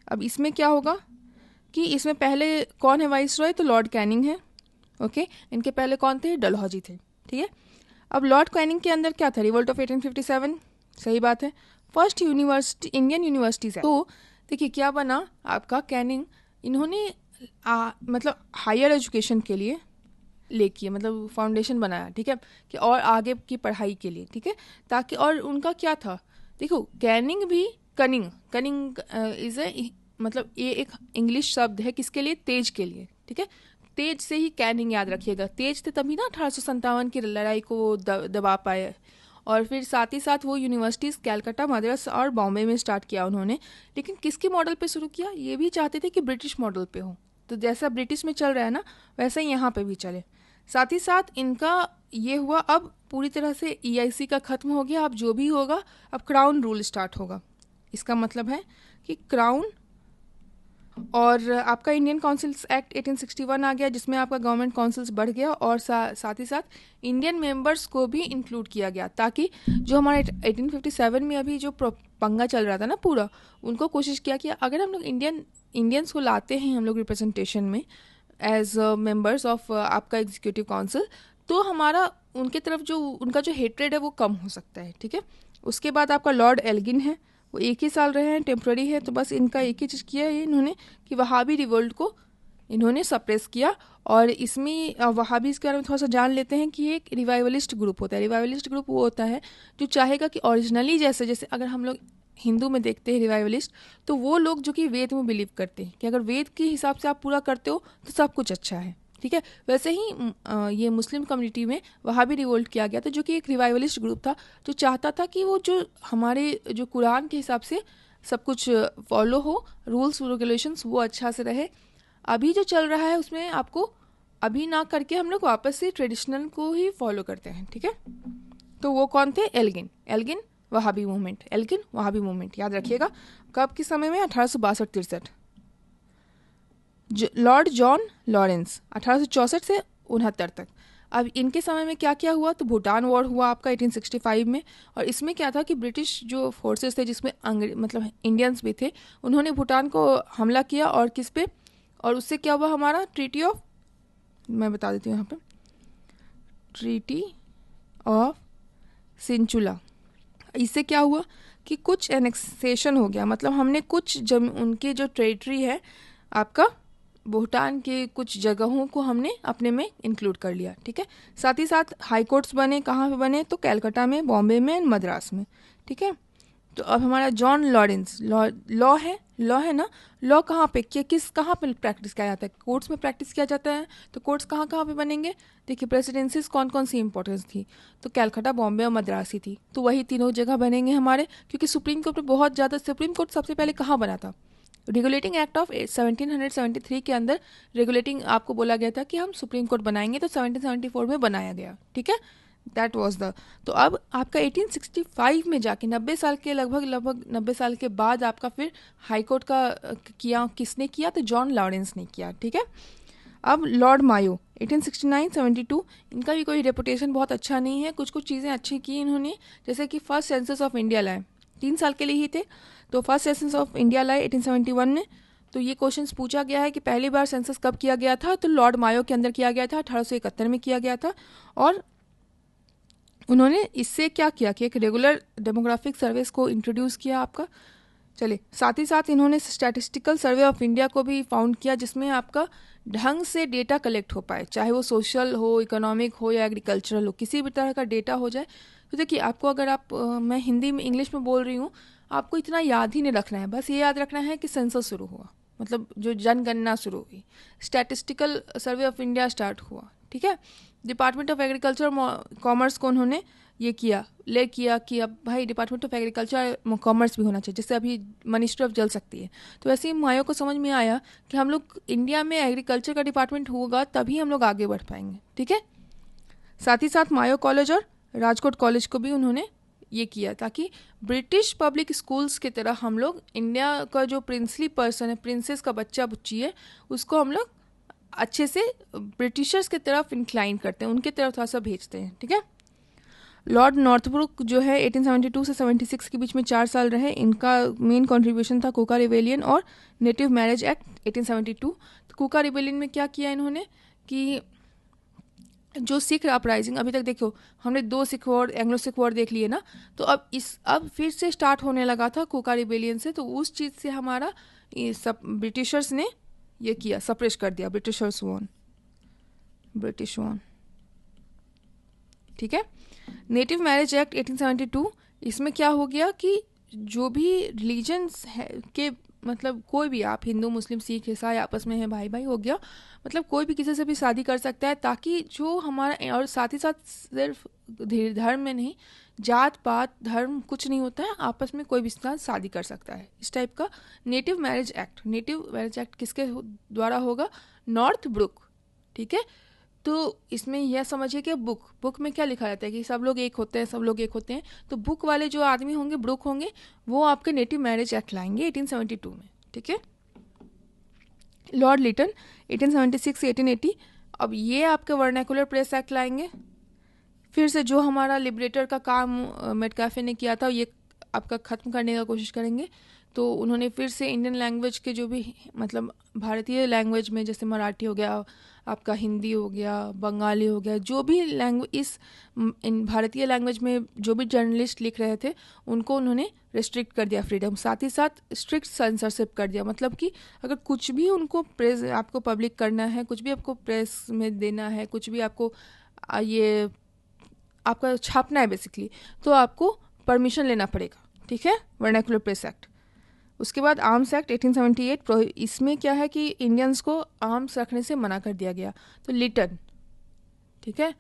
अब इसमें क्या होगा कि इसमें पहले कौन है वाइस रॉय, तो लॉर्ड कैनिंग है, ओके। इनके पहले कौन थे, डलहौजी थे, ठीक है। अब लॉर्ड कैनिंग के अंदर क्या था, रिवोल्ट ऑफ 1857, सही बात है, फर्स्ट यूनिवर्सिटी, इंडियन यूनिवर्सिटीज है। तो देखिए क्या बना आपका, कैनिंग इन्होंने मतलब हायर एजुकेशन के लिए लेके मतलब फाउंडेशन बनाया, ठीक है, कि और आगे की पढ़ाई के लिए, ठीक है, ताकि, और उनका क्या था, देखो कैनिंग भी, कनिंग इज ए, मतलब ये एक इंग्लिश शब्द है किसके लिए, तेज के लिए, ठीक है। तेज से ही कैनिंग याद रखिएगा, तेज थे तभी ना 1857 की लड़ाई को दबा पाए। और फिर साथ ही साथ वो यूनिवर्सिटीज़ कैलकाटा, मद्रास और बॉम्बे में स्टार्ट किया उन्होंने, लेकिन किसके मॉडल पे शुरू किया, ये भी चाहते थे कि ब्रिटिश मॉडल पे हो, तो जैसा ब्रिटिश में चल रहा है ना वैसा ही यहाँ पे भी चले। साथ ही साथ इनका ये हुआ, अब पूरी तरह से EIC का ख़त्म हो गया, अब जो भी होगा अब क्राउन रूल स्टार्ट होगा। इसका मतलब है कि क्राउन, और आपका इंडियन काउंसिल्स एक्ट 1861 आ गया, जिसमें आपका गवर्नमेंट काउंसिल्स बढ़ गया, और साथ ही साथ इंडियन मेंबर्स को भी इंक्लूड किया गया, ताकि जो हमारे 1857 में अभी जो पंगा चल रहा था ना पूरा, उनको कोशिश किया कि अगर हम लोग इंडियंस को लाते हैं हम लोग रिप्रेजेंटेशन में एज मेंबर्स ऑफ आपका एग्जीक्यूटिव काउंसिल, तो हमारा उनके तरफ जो उनका जो हेट्रेड है वो कम हो सकता है, ठीक है। उसके बाद आपका लॉर्ड एल्गिन है, वो 1 ही साल रहे हैं, टेम्प्रेरी है, तो बस इनका एक ही चीज़ किया है इन्होंने कि वहाबी रिवोल्ट को इन्होंने सप्रेस किया। और इसमें वहाबीज़ के बारे में थोड़ा सा जान लेते हैं कि एक रिवाइवलिस्ट ग्रुप होता है। रिवाइवलिस्ट ग्रुप वो होता है जो चाहेगा कि ओरिजिनली जैसे अगर हम लोग हिंदू में देखते हैं रिवाइवलिस्ट, तो वो लोग जो कि वेद में बिलीव करते हैं कि अगर वेद के हिसाब से आप पूरा करते हो तो सब कुछ अच्छा है, ठीक है। वैसे ही ये मुस्लिम कम्युनिटी में वहाबी रिवोल्ट किया गया था, जो कि एक रिवाइवलिस्ट ग्रुप था, जो चाहता था कि वो जो हमारे जो कुरान के हिसाब से सब कुछ फॉलो हो, रूल्स रेगुलेशंस वो अच्छा से रहे। अभी जो चल रहा है उसमें आपको अभी ना करके हम लोग वापस से ट्रेडिशनल को ही फॉलो करते हैं, ठीक है। तो वो कौन थे, Elgin Wahabi movement, Elgin Wahabi movement याद रखिएगा। कब के समय में, 1862-63। लॉर्ड जॉन लॉरेंस 1864 से 69 तक। अब इनके समय में क्या क्या हुआ, तो भूटान वॉर हुआ आपका 1865 में, और इसमें क्या था कि ब्रिटिश जो फोर्सेस थे जिसमें मतलब इंडियंस भी थे, उन्होंने भूटान को हमला किया, और किस पे, और उससे क्या हुआ, हमारा ट्रीटी ऑफ, मैं बता देती हूँ यहाँ पे, ट्रीटी ऑफ सिंचुला। इससे क्या हुआ कि कुछ एनेक्सेशन हो गया, मतलब हमने कुछ उनके जो टेरिटरी है आपका भूटान के कुछ जगहों को हमने अपने में इंक्लूड कर लिया, ठीक है। साथ ही साथ हाई कोर्ट्स बने, कहाँ पे बने, तो कैलकाटा में, बॉम्बे में, मद्रास में, ठीक है। तो अब हमारा जॉन लॉरेंस, लॉ है ना, लॉ कहाँ पे कहाँ पे प्रैक्टिस किया जाता है? कोर्ट्स में प्रैक्टिस किया जाता है। तो कोर्ट्स कहाँ कहाँ पे बनेंगे? देखिए प्रेसिडेंसीज कौन कौन सी इंपॉर्टेंस थी, तो कैलकाटा, बॉम्बे और मद्रासी थी। तो वही तीनों जगह बनेंगे हमारे, क्योंकि सुप्रीम कोर्ट में बहुत ज़्यादा, सुप्रीम कोर्ट सबसे पहले कहाँ बना था? रेगुलेटिंग एक्ट ऑफ 1773 के अंदर रेगुलेटिंग आपको बोला गया था कि हम सुप्रीम कोर्ट बनाएंगे, तो 1774 में बनाया गया, ठीक है, दैट वाज द। तो अब आपका 1865 में जाके 90 साल के लगभग 90 साल के बाद आपका फिर हाई कोर्ट का किया, किसने किया? तो जॉन लॉरेंस ने किया, ठीक है। अब लॉर्ड मायो 1869-72, इनका भी कोई रेपुटेशन बहुत अच्छा नहीं है। कुछ कुछ चीज़ें अच्छी की इन्होंने, जैसे कि फर्स्ट सेंसस ऑफ इंडिया लाए, 3 साल के लिए ही थे। तो फर्स्ट सेंसस ऑफ इंडिया लाए 1871 में। तो ये क्वेश्चंस पूछा गया है कि पहली बार सेंसस कब किया गया था? तो लॉर्ड मायो के अंदर किया गया था, 1871 में किया गया था। और उन्होंने इससे क्या किया कि एक रेगुलर डेमोग्राफिक सर्विस को इंट्रोड्यूस किया आपका। चलिए, साथ ही साथ इन्होंने स्टैटिस्टिकल सर्वे ऑफ इंडिया को भी फाउंड किया, जिसमें आपका ढंग से डेटा कलेक्ट हो पाए, चाहे वो सोशल हो, इकोनॉमिक हो या एग्रीकल्चरल हो, किसी भी तरह का डेटा हो जाए। तो देखिए, आपको अगर मैं हिंदी में इंग्लिश में बोल रही हूँ, आपको इतना याद ही नहीं रखना है, बस ये याद रखना है कि सेंसस शुरू हुआ, मतलब जो जनगणना शुरू हुई, statistical survey of India start हुआ, ठीक है। डिपार्टमेंट ऑफ एग्रीकल्चर कॉमर्स को उन्होंने ये किया कि अब भाई डिपार्टमेंट ऑफ एग्रीकल्चर कॉमर्स भी होना चाहिए, जिससे अभी मिनिस्ट्री ऑफ जल सकती है। तो ऐसे ही मायो को समझ में आया कि हम लोग इंडिया में एग्रीकल्चर का डिपार्टमेंट होगा तभी हम लोग आगे बढ़ पाएंगे, ठीक है। साथ ही साथ मायो कॉलेज और राजकोट कॉलेज को भी उन्होंने ये किया, ताकि ब्रिटिश पब्लिक स्कूल्स की तरह हम लोग इंडिया का जो प्रिंसली पर्सन है, प्रिंसेस का बच्चा बुच्ची है, उसको हम लोग अच्छे से ब्रिटिशर्स की तरफ इंक्लाइन करते हैं, उनके तरफ थोड़ा सा भेजते हैं, ठीक है। लॉर्ड नॉर्थब्रुक जो है 1872 से 76 के बीच में 4 साल रहे। इनका मेन कंट्रीब्यूशन था कुका रिबेलियन और नेटिव मैरिज एक्ट 1872। तो कुका रिबेलियन में क्या किया इन्होंने कि जो सिख अपराइजिंग, अभी तक देखो हमने 2 Sikh war, Anglo Sikh war देख लिए ना, तो अब फिर से स्टार्ट होने लगा था कुका रिबेलियन से। तो उस चीज़ से हमारा सब ब्रिटिशर्स ने ये किया, सप्रेस कर दिया, ब्रिटिश वॉन, ठीक है। नेटिव मैरिज एक्ट 1872, इसमें क्या हो गया कि जो भी रिलीजन्स है के, मतलब कोई भी, आप हिंदू, मुस्लिम, सिख, ईसाई आपस में है, भाई भाई हो गया, मतलब कोई भी किसी से भी शादी कर सकता है, ताकि जो हमारा, और साथ ही साथ सिर्फ धर्म में नहीं, जात पात धर्म कुछ नहीं होता है, आपस में कोई भी साथ शादी कर सकता है, इस टाइप का नेटिव मैरिज एक्ट किसके द्वारा होगा? नॉर्थ ब्रुक, ठीक है। तो इसमें यह समझिए कि बुक में क्या लिखा रहता है कि सब लोग एक होते हैं, तो बुक वाले जो आदमी होंगे, ब्रुक होंगे, वो आपके नेटिव मैरिज एक्ट लाएंगे 1872 में, ठीक है। लॉर्ड लिटन 1876 से 1880, अब ये आपके वर्नाकुलर प्रेस एक्ट लाएंगे। फिर से जो हमारा लिबरेटर का काम मेटकाफे ने किया था, ये आपका ख़त्म करने का कोशिश करेंगे। तो उन्होंने फिर से इंडियन लैंग्वेज के जो भी, मतलब भारतीय लैंग्वेज में, जैसे मराठी हो गया, आपका हिंदी हो गया, बंगाली हो गया, जो भी लैंग्वेज इन भारतीय लैंग्वेज में जो भी जर्नलिस्ट लिख रहे थे, उनको उन्होंने रिस्ट्रिक्ट कर दिया फ्रीडम। साथ ही साथ स्ट्रिक्ट सेंसरशिप कर दिया, मतलब कि अगर कुछ भी उनको प्रेस आपको पब्लिक करना है, कुछ भी आपको प्रेस में देना है, कुछ भी आपको ये आपका छापना है बेसिकली, तो आपको परमिशन लेना पड़ेगा, ठीक है, वर्नाकुलर प्रेस एक्ट। उसके बाद आर्म्स एक्ट 1878, इसमें क्या है कि इंडियंस को आर्म्स रखने से मना कर दिया गया। तो लिटन, ठीक है,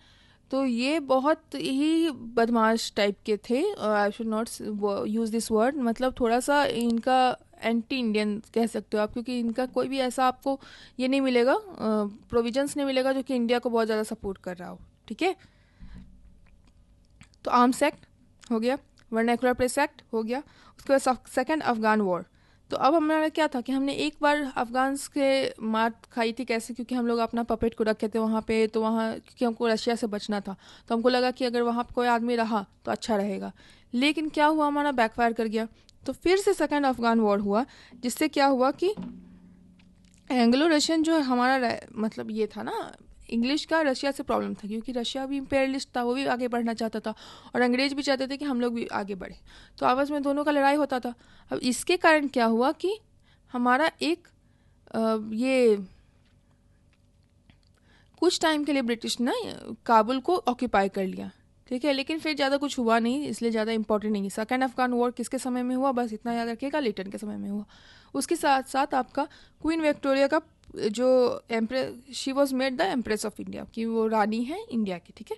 तो ये बहुत ही बदमाश टाइप के थे, I should not use this word, मतलब थोड़ा सा इनका एंटी इंडियन कह सकते हो आप, क्योंकि इनका कोई भी ऐसा आपको ये नहीं मिलेगा, प्रोविजंस नहीं मिलेगा जो कि इंडिया को बहुत ज़्यादा सपोर्ट कर रहा हो, ठीक है। तो आर्म्स एक्ट हो गया, वर्नाकुलर प्रेस एक्ट हो गया। उसके बाद सेकेंड अफगान वॉर। तो अब हमारा क्या था कि हमने एक बार अफगान के मात खाई थी, कैसे? क्योंकि हम लोग अपना पपेट को रखे थे वहाँ पे, तो वहाँ क्योंकि हमको रशिया से बचना था, तो हमको लगा कि अगर वहाँ पर कोई आदमी रहा तो अच्छा रहेगा। लेकिन क्या हुआ, हमारा बैकफायर कर गया। तो फिर से सेकेंड अफगान वॉर हुआ, जिससे क्या हुआ कि एंग्लो रशियन जो हमारा मतलब ये था ना, इंग्लिश का रशिया से प्रॉब्लम था, क्योंकि रशिया भी इम्पेरियलिस्ट था, वो भी आगे बढ़ना चाहता था, और अंग्रेज भी चाहते थे कि हम लोग भी आगे बढ़े। तो आपस में दोनों का लड़ाई होता था। अब इसके कारण क्या हुआ कि हमारा एक ये कुछ टाइम के लिए ब्रिटिश ने काबुल को ऑक्यूपाई कर लिया, ठीक है। लेकिन फिर ज़्यादा कुछ हुआ नहीं, इसलिए ज़्यादा इंपॉर्टेंट नहीं है। सेकेंड अफगान वॉर किसके समय में हुआ, बस इतना याद रखिएगा, लिटन के समय में हुआ। उसके साथ साथ आपका क्वीन विक्टोरिया का जो empress, she was made the empress of India, कि वो रानी है इंडिया की, ठीक है।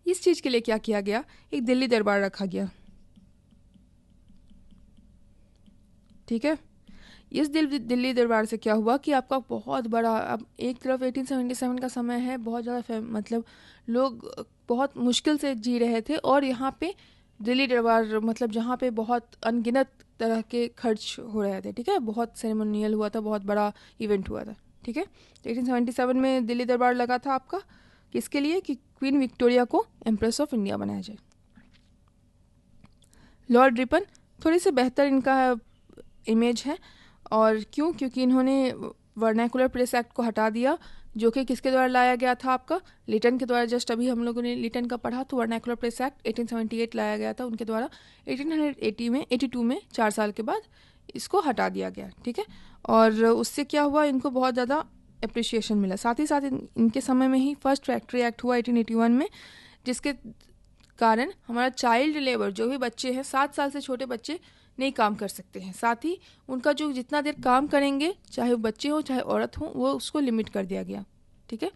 इस चीज़ के लिए क्या किया गया, एक दिल्ली दरबार रखा गया, ठीक है। इस दिल्ली दरबार से क्या हुआ कि आपका बहुत बड़ा, अब एक तरफ 1877 का समय है, बहुत ज़्यादा मतलब लोग बहुत मुश्किल से जी रहे थे, और यहाँ पे दिल्ली दरबार मतलब जहाँ पे बहुत अनगिनत तरह के खर्च हो रहे थे, ठीक है। बहुत सेरेमोनियल हुआ था, बहुत बड़ा इवेंट हुआ था, ठीक है। तो 1877 में दिल्ली दरबार लगा था आपका, किसके लिए, कि क्वीन विक्टोरिया को एम्प्रेस ऑफ इंडिया बनाया जाए। लॉर्ड रिपन थोड़ी सी बेहतर इनका इमेज है, और क्यों, क्योंकि इन्होंने वर्नाकुलर प्रेस एक्ट को हटा दिया, जो कि किसके द्वारा लाया गया था, आपका लिटन के द्वारा। जस्ट अभी हम लोगों ने लिटन का पढ़ा, तो वर्नाकुलर प्रेस एक्ट 1878 लाया गया था उनके द्वारा। 1882 में 4 साल के बाद इसको हटा दिया गया, ठीक है। और उससे क्या हुआ, इनको बहुत ज़्यादा अप्रिसिएशन मिला। साथ ही साथ इनके समय में ही फर्स्ट फैक्ट्री एक्ट हुआ 1881 में, जिसके कारण हमारा चाइल्ड लेबर, जो भी बच्चे हैं 7 साल से छोटे बच्चे नहीं काम कर सकते हैं। साथ ही उनका जो जितना देर काम करेंगे, चाहे वो बच्चे हो चाहे औरत हो, वो उसको लिमिट कर दिया गया, ठीक है।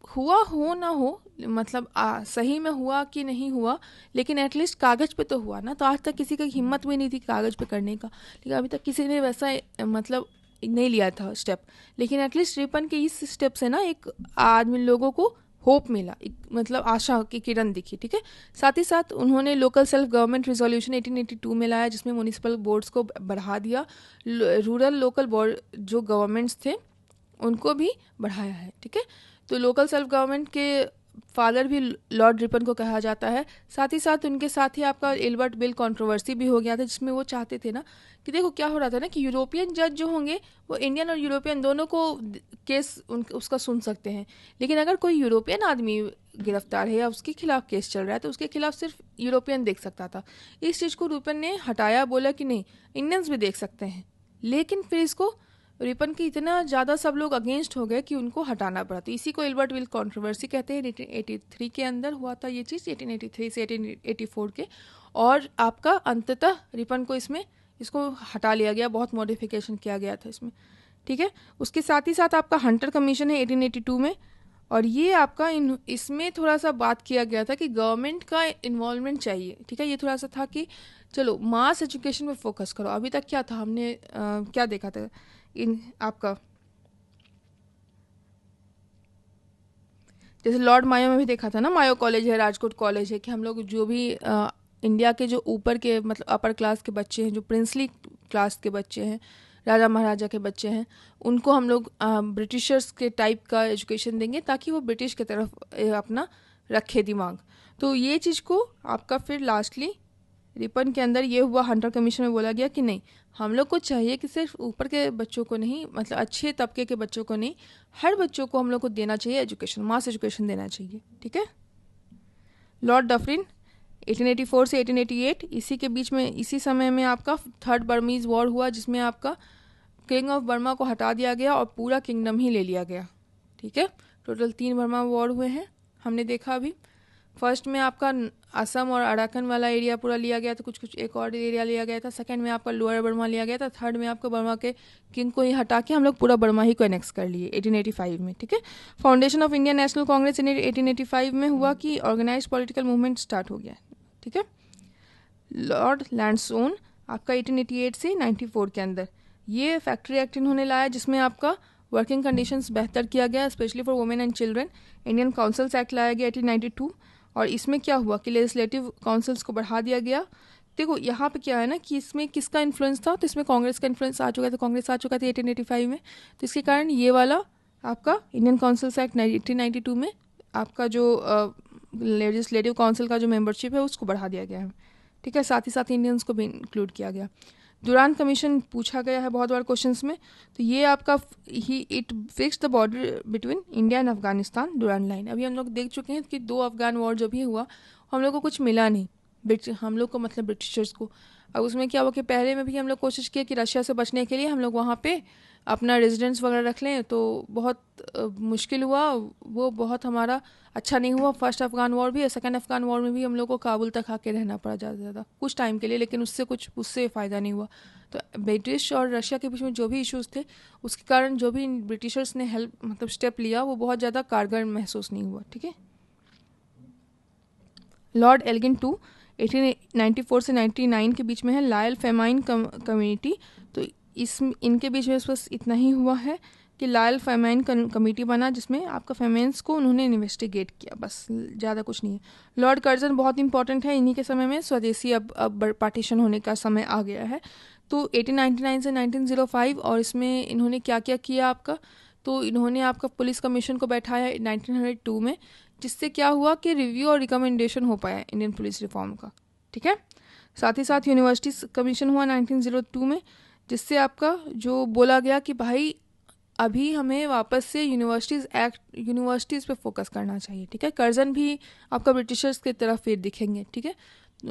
हुआ हो ना हो, मतलब सही में हुआ कि नहीं हुआ, लेकिन एटलीस्ट कागज़ पे तो हुआ ना। तो आज तक किसी की हिम्मत भी नहीं थी कागज़ पे करने का, लेकिन अभी तक किसी ने वैसा मतलब नहीं लिया था स्टेप। लेकिन एटलीस्ट रिपन के इस स्टेप से ना एक आदमी लोगों को होप मिला, एक मतलब आशा की किरण दिखी, ठीक है। साथ ही साथ उन्होंने लोकल सेल्फ गवर्नमेंट रिजोल्यूशन 1882 में लाया, जिसमें म्यूनिसिपल बोर्ड्स को बढ़ा दिया, रूरल लोकल बोर्ड जो गवर्नमेंट्स थे उनको भी बढ़ाया है, ठीक है। तो लोकल सेल्फ गवर्नमेंट के फादर भी लॉर्ड रिपन को कहा जाता है। साथ ही साथ उनके साथ ही आपका एल्बर्ट बिल कंट्रोवर्सी भी हो गया था, जिसमें वो चाहते थे ना कि देखो क्या हो रहा था ना, कि यूरोपियन जज जो होंगे वो इंडियन और यूरोपियन दोनों को केस उसका सुन सकते हैं, लेकिन अगर कोई यूरोपियन आदमी गिरफ्तार है या उसके खिलाफ केस चल रहा है, तो उसके खिलाफ सिर्फ यूरोपियन देख सकता था। इस चीज़ को रिपन ने हटाया, बोला कि नहीं, इंडियंस भी देख सकते हैं। लेकिन फिर इसको रिपन की इतना ज़्यादा सब लोग अगेंस्ट हो गए कि उनको हटाना पड़ा। तो इसी को एल्बर्ट विल कंट्रोवर्सी कहते हैं। 1883 के अंदर हुआ था ये चीज़, 1883 से 1884 के, और आपका अंततः रिपन को इसको हटा लिया गया, बहुत मॉडिफिकेशन किया गया था इसमें, ठीक है। उसके साथ ही साथ आपका हंटर कमीशन है 1882 में, और ये आपका इसमें थोड़ा सा बात किया गया था कि गवर्नमेंट का इन्वॉल्वमेंट चाहिए, ठीक है। ये थोड़ा सा था कि चलो मास एजुकेशन पे फोकस करो। अभी तक क्या था, हमने क्या देखा था इन आपका, जैसे लॉर्ड मायो में भी देखा था ना, मायो कॉलेज है, राजकोट कॉलेज है, कि हम लोग जो भी इंडिया के जो ऊपर के मतलब अपर क्लास के बच्चे हैं, जो प्रिंसली क्लास के बच्चे हैं, राजा महाराजा के बच्चे हैं, उनको हम लोग ब्रिटिशर्स के टाइप का एजुकेशन देंगे, ताकि वो ब्रिटिश की तरफ अपना रखे दिमाग। तो ये चीज़ को आपका फिर लास्टली रिपन के अंदर ये हुआ, हंटर कमीशन में बोला गया कि नहीं, हम लोग को चाहिए कि सिर्फ ऊपर के बच्चों को नहीं, मतलब अच्छे तबके के बच्चों को नहीं, हर बच्चों को हम लोग को देना चाहिए एजुकेशन, मास एजुकेशन देना चाहिए, ठीक है। लॉर्ड डफरिन 1884 से 1888, इसी के बीच में, इसी समय में आपका थर्ड बर्मीज वॉर हुआ, जिसमें आपका किंग ऑफ बर्मा को हटा दिया गया और पूरा किंगडम ही ले लिया गया, ठीक है। टोटल 3 बर्मा वॉर हुए हैं, हमने देखा अभी। फर्स्ट में आपका असम और अराकन वाला एरिया पूरा लिया गया था, कुछ कुछ एक और एरिया लिया गया था। सेकंड में आपका लोअर बर्मा लिया गया था। थर्ड में आपका बर्मा के किंग को ही हटा के हम लोग पूरा बर्मा ही को एनेक्स कर लिए 1885 में, ठीक है। Foundation of Indian national Congress 1885 में हुआ कि ऑर्गेनाइज पॉलिटिकल मूवमेंट स्टार्ट हो गया, ठीक है। लॉर्ड लैंडसोन आपका 1888 से 94 के अंदर ये फैक्ट्री एक्ट इन्होंने लाया, जिसमें आपका वर्किंग कंडीशंस बेहतर किया गया, specially for women and children. Indian councils act लाया गया 1892, और इसमें क्या हुआ कि लेजिस्लेटिव काउंसिल्स को बढ़ा दिया गया। देखो यहाँ पे क्या है ना कि इसमें किसका इन्फ्लुएंस था, तो इसमें कांग्रेस का इन्फ्लुएंस आ चुका था, कांग्रेस आ चुका था 1885 में। तो इसके कारण ये वाला आपका इंडियन काउंसिल्स एक्ट 1892 में आपका जो लेजिस्लेटिव काउंसिल का जो मेंबरशिप है उसको बढ़ा दिया गया है, ठीक है। साथ ही साथ इंडियंस को भी इंक्लूड किया गया। दुरान कमीशन पूछा गया है बहुत बार क्वेश्चंस में, तो ये आपका it fix the border between India and Afghanistan दुरान लाइन। अभी हम लोग देख चुके हैं कि 2 अफगान वॉर जो भी हुआ, हम लोग को कुछ मिला नहीं, हम लोग को मतलब ब्रिटिशर्स को। अब उसमें क्या हुआ कि पहले में भी हम लोग कोशिश किए कि रशिया से बचने के लिए हम लोग वहाँ पे अपना रेजिडेंस वगैरह रख लें, तो बहुत मुश्किल हुआ। वो बहुत हमारा अच्छा नहीं हुआ। फर्स्ट अफ़गान वॉर भी है, सेकंड अफ़गान वॉर में भी हम लोग को काबुल तक आके रहना पड़ा ज़्यादा से ज़्यादा कुछ टाइम के लिए, लेकिन उससे फ़ायदा नहीं हुआ। तो ब्रिटिश और रशिया के बीच में जो भी इश्यूज़ थे, उसके कारण जो भी ब्रिटिशर्स ने हेल्प मतलब स्टेप लिया, वो बहुत ज़्यादा कारगर महसूस नहीं हुआ। ठीक है। लॉर्ड एल्गिन टू 1894 से 99 के बीच में है, लायल फेमाइन कम्युनिटी। तो इनके बीच में बस इतना ही हुआ है कि लायल फेमाइन कमेटी बना, जिसमें आपका फेमेंस को उन्होंने इन्वेस्टिगेट किया, बस ज़्यादा कुछ नहीं है। लॉर्ड कर्जन बहुत इंपॉर्टेंट है। इन्हीं के समय में स्वदेशी अब पार्टीशन होने का समय आ गया है। तो 1899 से 1905, और इसमें इन्होंने क्या क्या किया आपका, तो इन्होंने आपका पुलिस कमीशन को बैठाया 1902 में, जिससे क्या हुआ कि रिव्यू और रिकमेंडेशन हो पाया इंडियन पुलिस रिफॉर्म का। ठीक है। साथ ही साथ यूनिवर्सिटीज़ कमीशन हुआ 1902 में, जिससे आपका जो बोला गया कि भाई अभी हमें वापस से यूनिवर्सिटीज़ पे फोकस करना चाहिए। ठीक है। कर्जन भी आपका ब्रिटिशर्स की तरफ फिर दिखेंगे। ठीक है।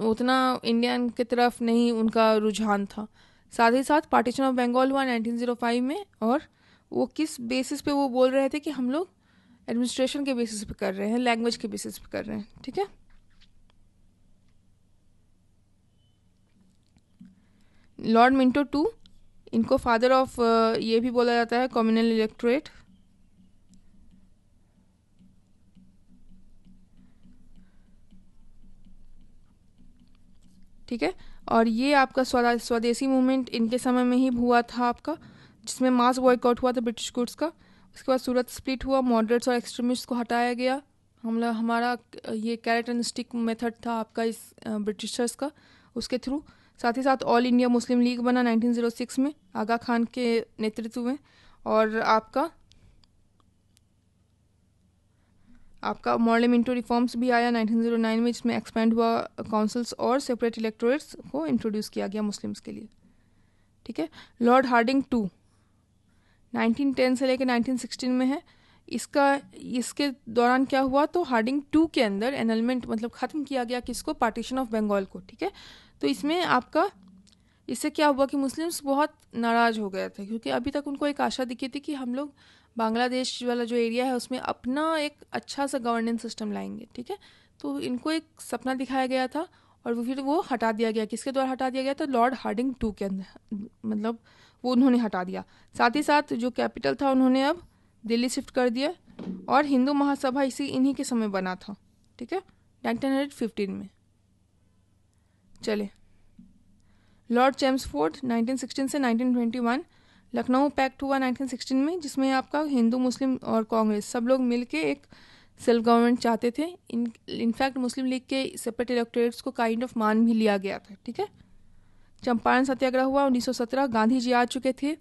उतना इंडियन की तरफ नहीं उनका रुझान था। साथ ही साथ पार्टीशन ऑफ बंगाल हुआ 1905 में, और वो किस बेसिस पे वो बोल रहे थे कि हम लोग एडमिनिस्ट्रेशन के बेसिस पे कर रहे हैं, लैंग्वेज के बेसिस पे कर रहे हैं। ठीक है। लॉर्ड मिंटो टू, इनको फादर ऑफ ये भी बोला जाता है कम्युनल इलेक्टोरेट। ठीक है। और ये आपका स्वदेशी मूवमेंट इनके समय में ही हुआ था आपका, जिसमें मास बॉयकॉट हुआ था ब्रिटिश गुड्स का। उसके बाद सूरत स्प्लिट हुआ, मॉडरेट्स और एक्सट्रीमिस्ट को हटाया गया। हमारा ये कैरेट एंड स्टिक मेथड था आपका इस ब्रिटिशर्स का, उसके थ्रू। साथ ही साथ ऑल इंडिया मुस्लिम लीग बना 1906 में आगा खान के नेतृत्व में। और आपका मॉर्लेमेंटो रिफॉर्म्स भी आया 1909 में, जिसमें एक्सपेंड हुआ काउंसिल्स और सेपरेट इलेक्टोरेट्स को इंट्रोड्यूस किया गया मुस्लिम्स के लिए। ठीक है। लॉर्ड हार्डिंग टू 1910 से लेकर 1916 में है। इसके दौरान क्या हुआ, तो हार्डिंग टू के अंदर एनलमेंट मतलब ख़त्म किया गया किसको, पार्टीशन ऑफ बंगाल को। ठीक है। तो इससे क्या हुआ कि मुस्लिम्स बहुत नाराज़ हो गए थे, क्योंकि अभी तक उनको एक आशा दिखी थी कि हम लोग बांग्लादेश वाला जो एरिया है उसमें अपना एक अच्छा सा गवर्नेंस सिस्टम लाएंगे। ठीक है। तो इनको एक सपना दिखाया गया था, और फिर वो हटा दिया गया। किसके द्वारा हटा दिया गया, तो लॉर्ड हार्डिंग टू के अंदर, मतलब वो उन्होंने हटा दिया। साथ ही साथ जो कैपिटल था उन्होंने अब दिल्ली शिफ्ट कर दिया, और हिंदू महासभा इन्हीं के समय बना था। ठीक है। 1915 में। चले, लॉर्ड चेम्सफोर्ड 1916 से 1921। लखनऊ पैक्ट हुआ 1916 में, जिसमें आपका हिंदू मुस्लिम और कांग्रेस सब लोग मिलके एक सेल्फ गवर्नमेंट चाहते थे। इनफैक्ट मुस्लिम लीग के सेपरेट इलेक्टोरेट्स को काइंड ऑफ मान भी लिया गया था। ठीक है। चंपारण सत्याग्रह हुआ 1917। गांधी जी आ चुके थे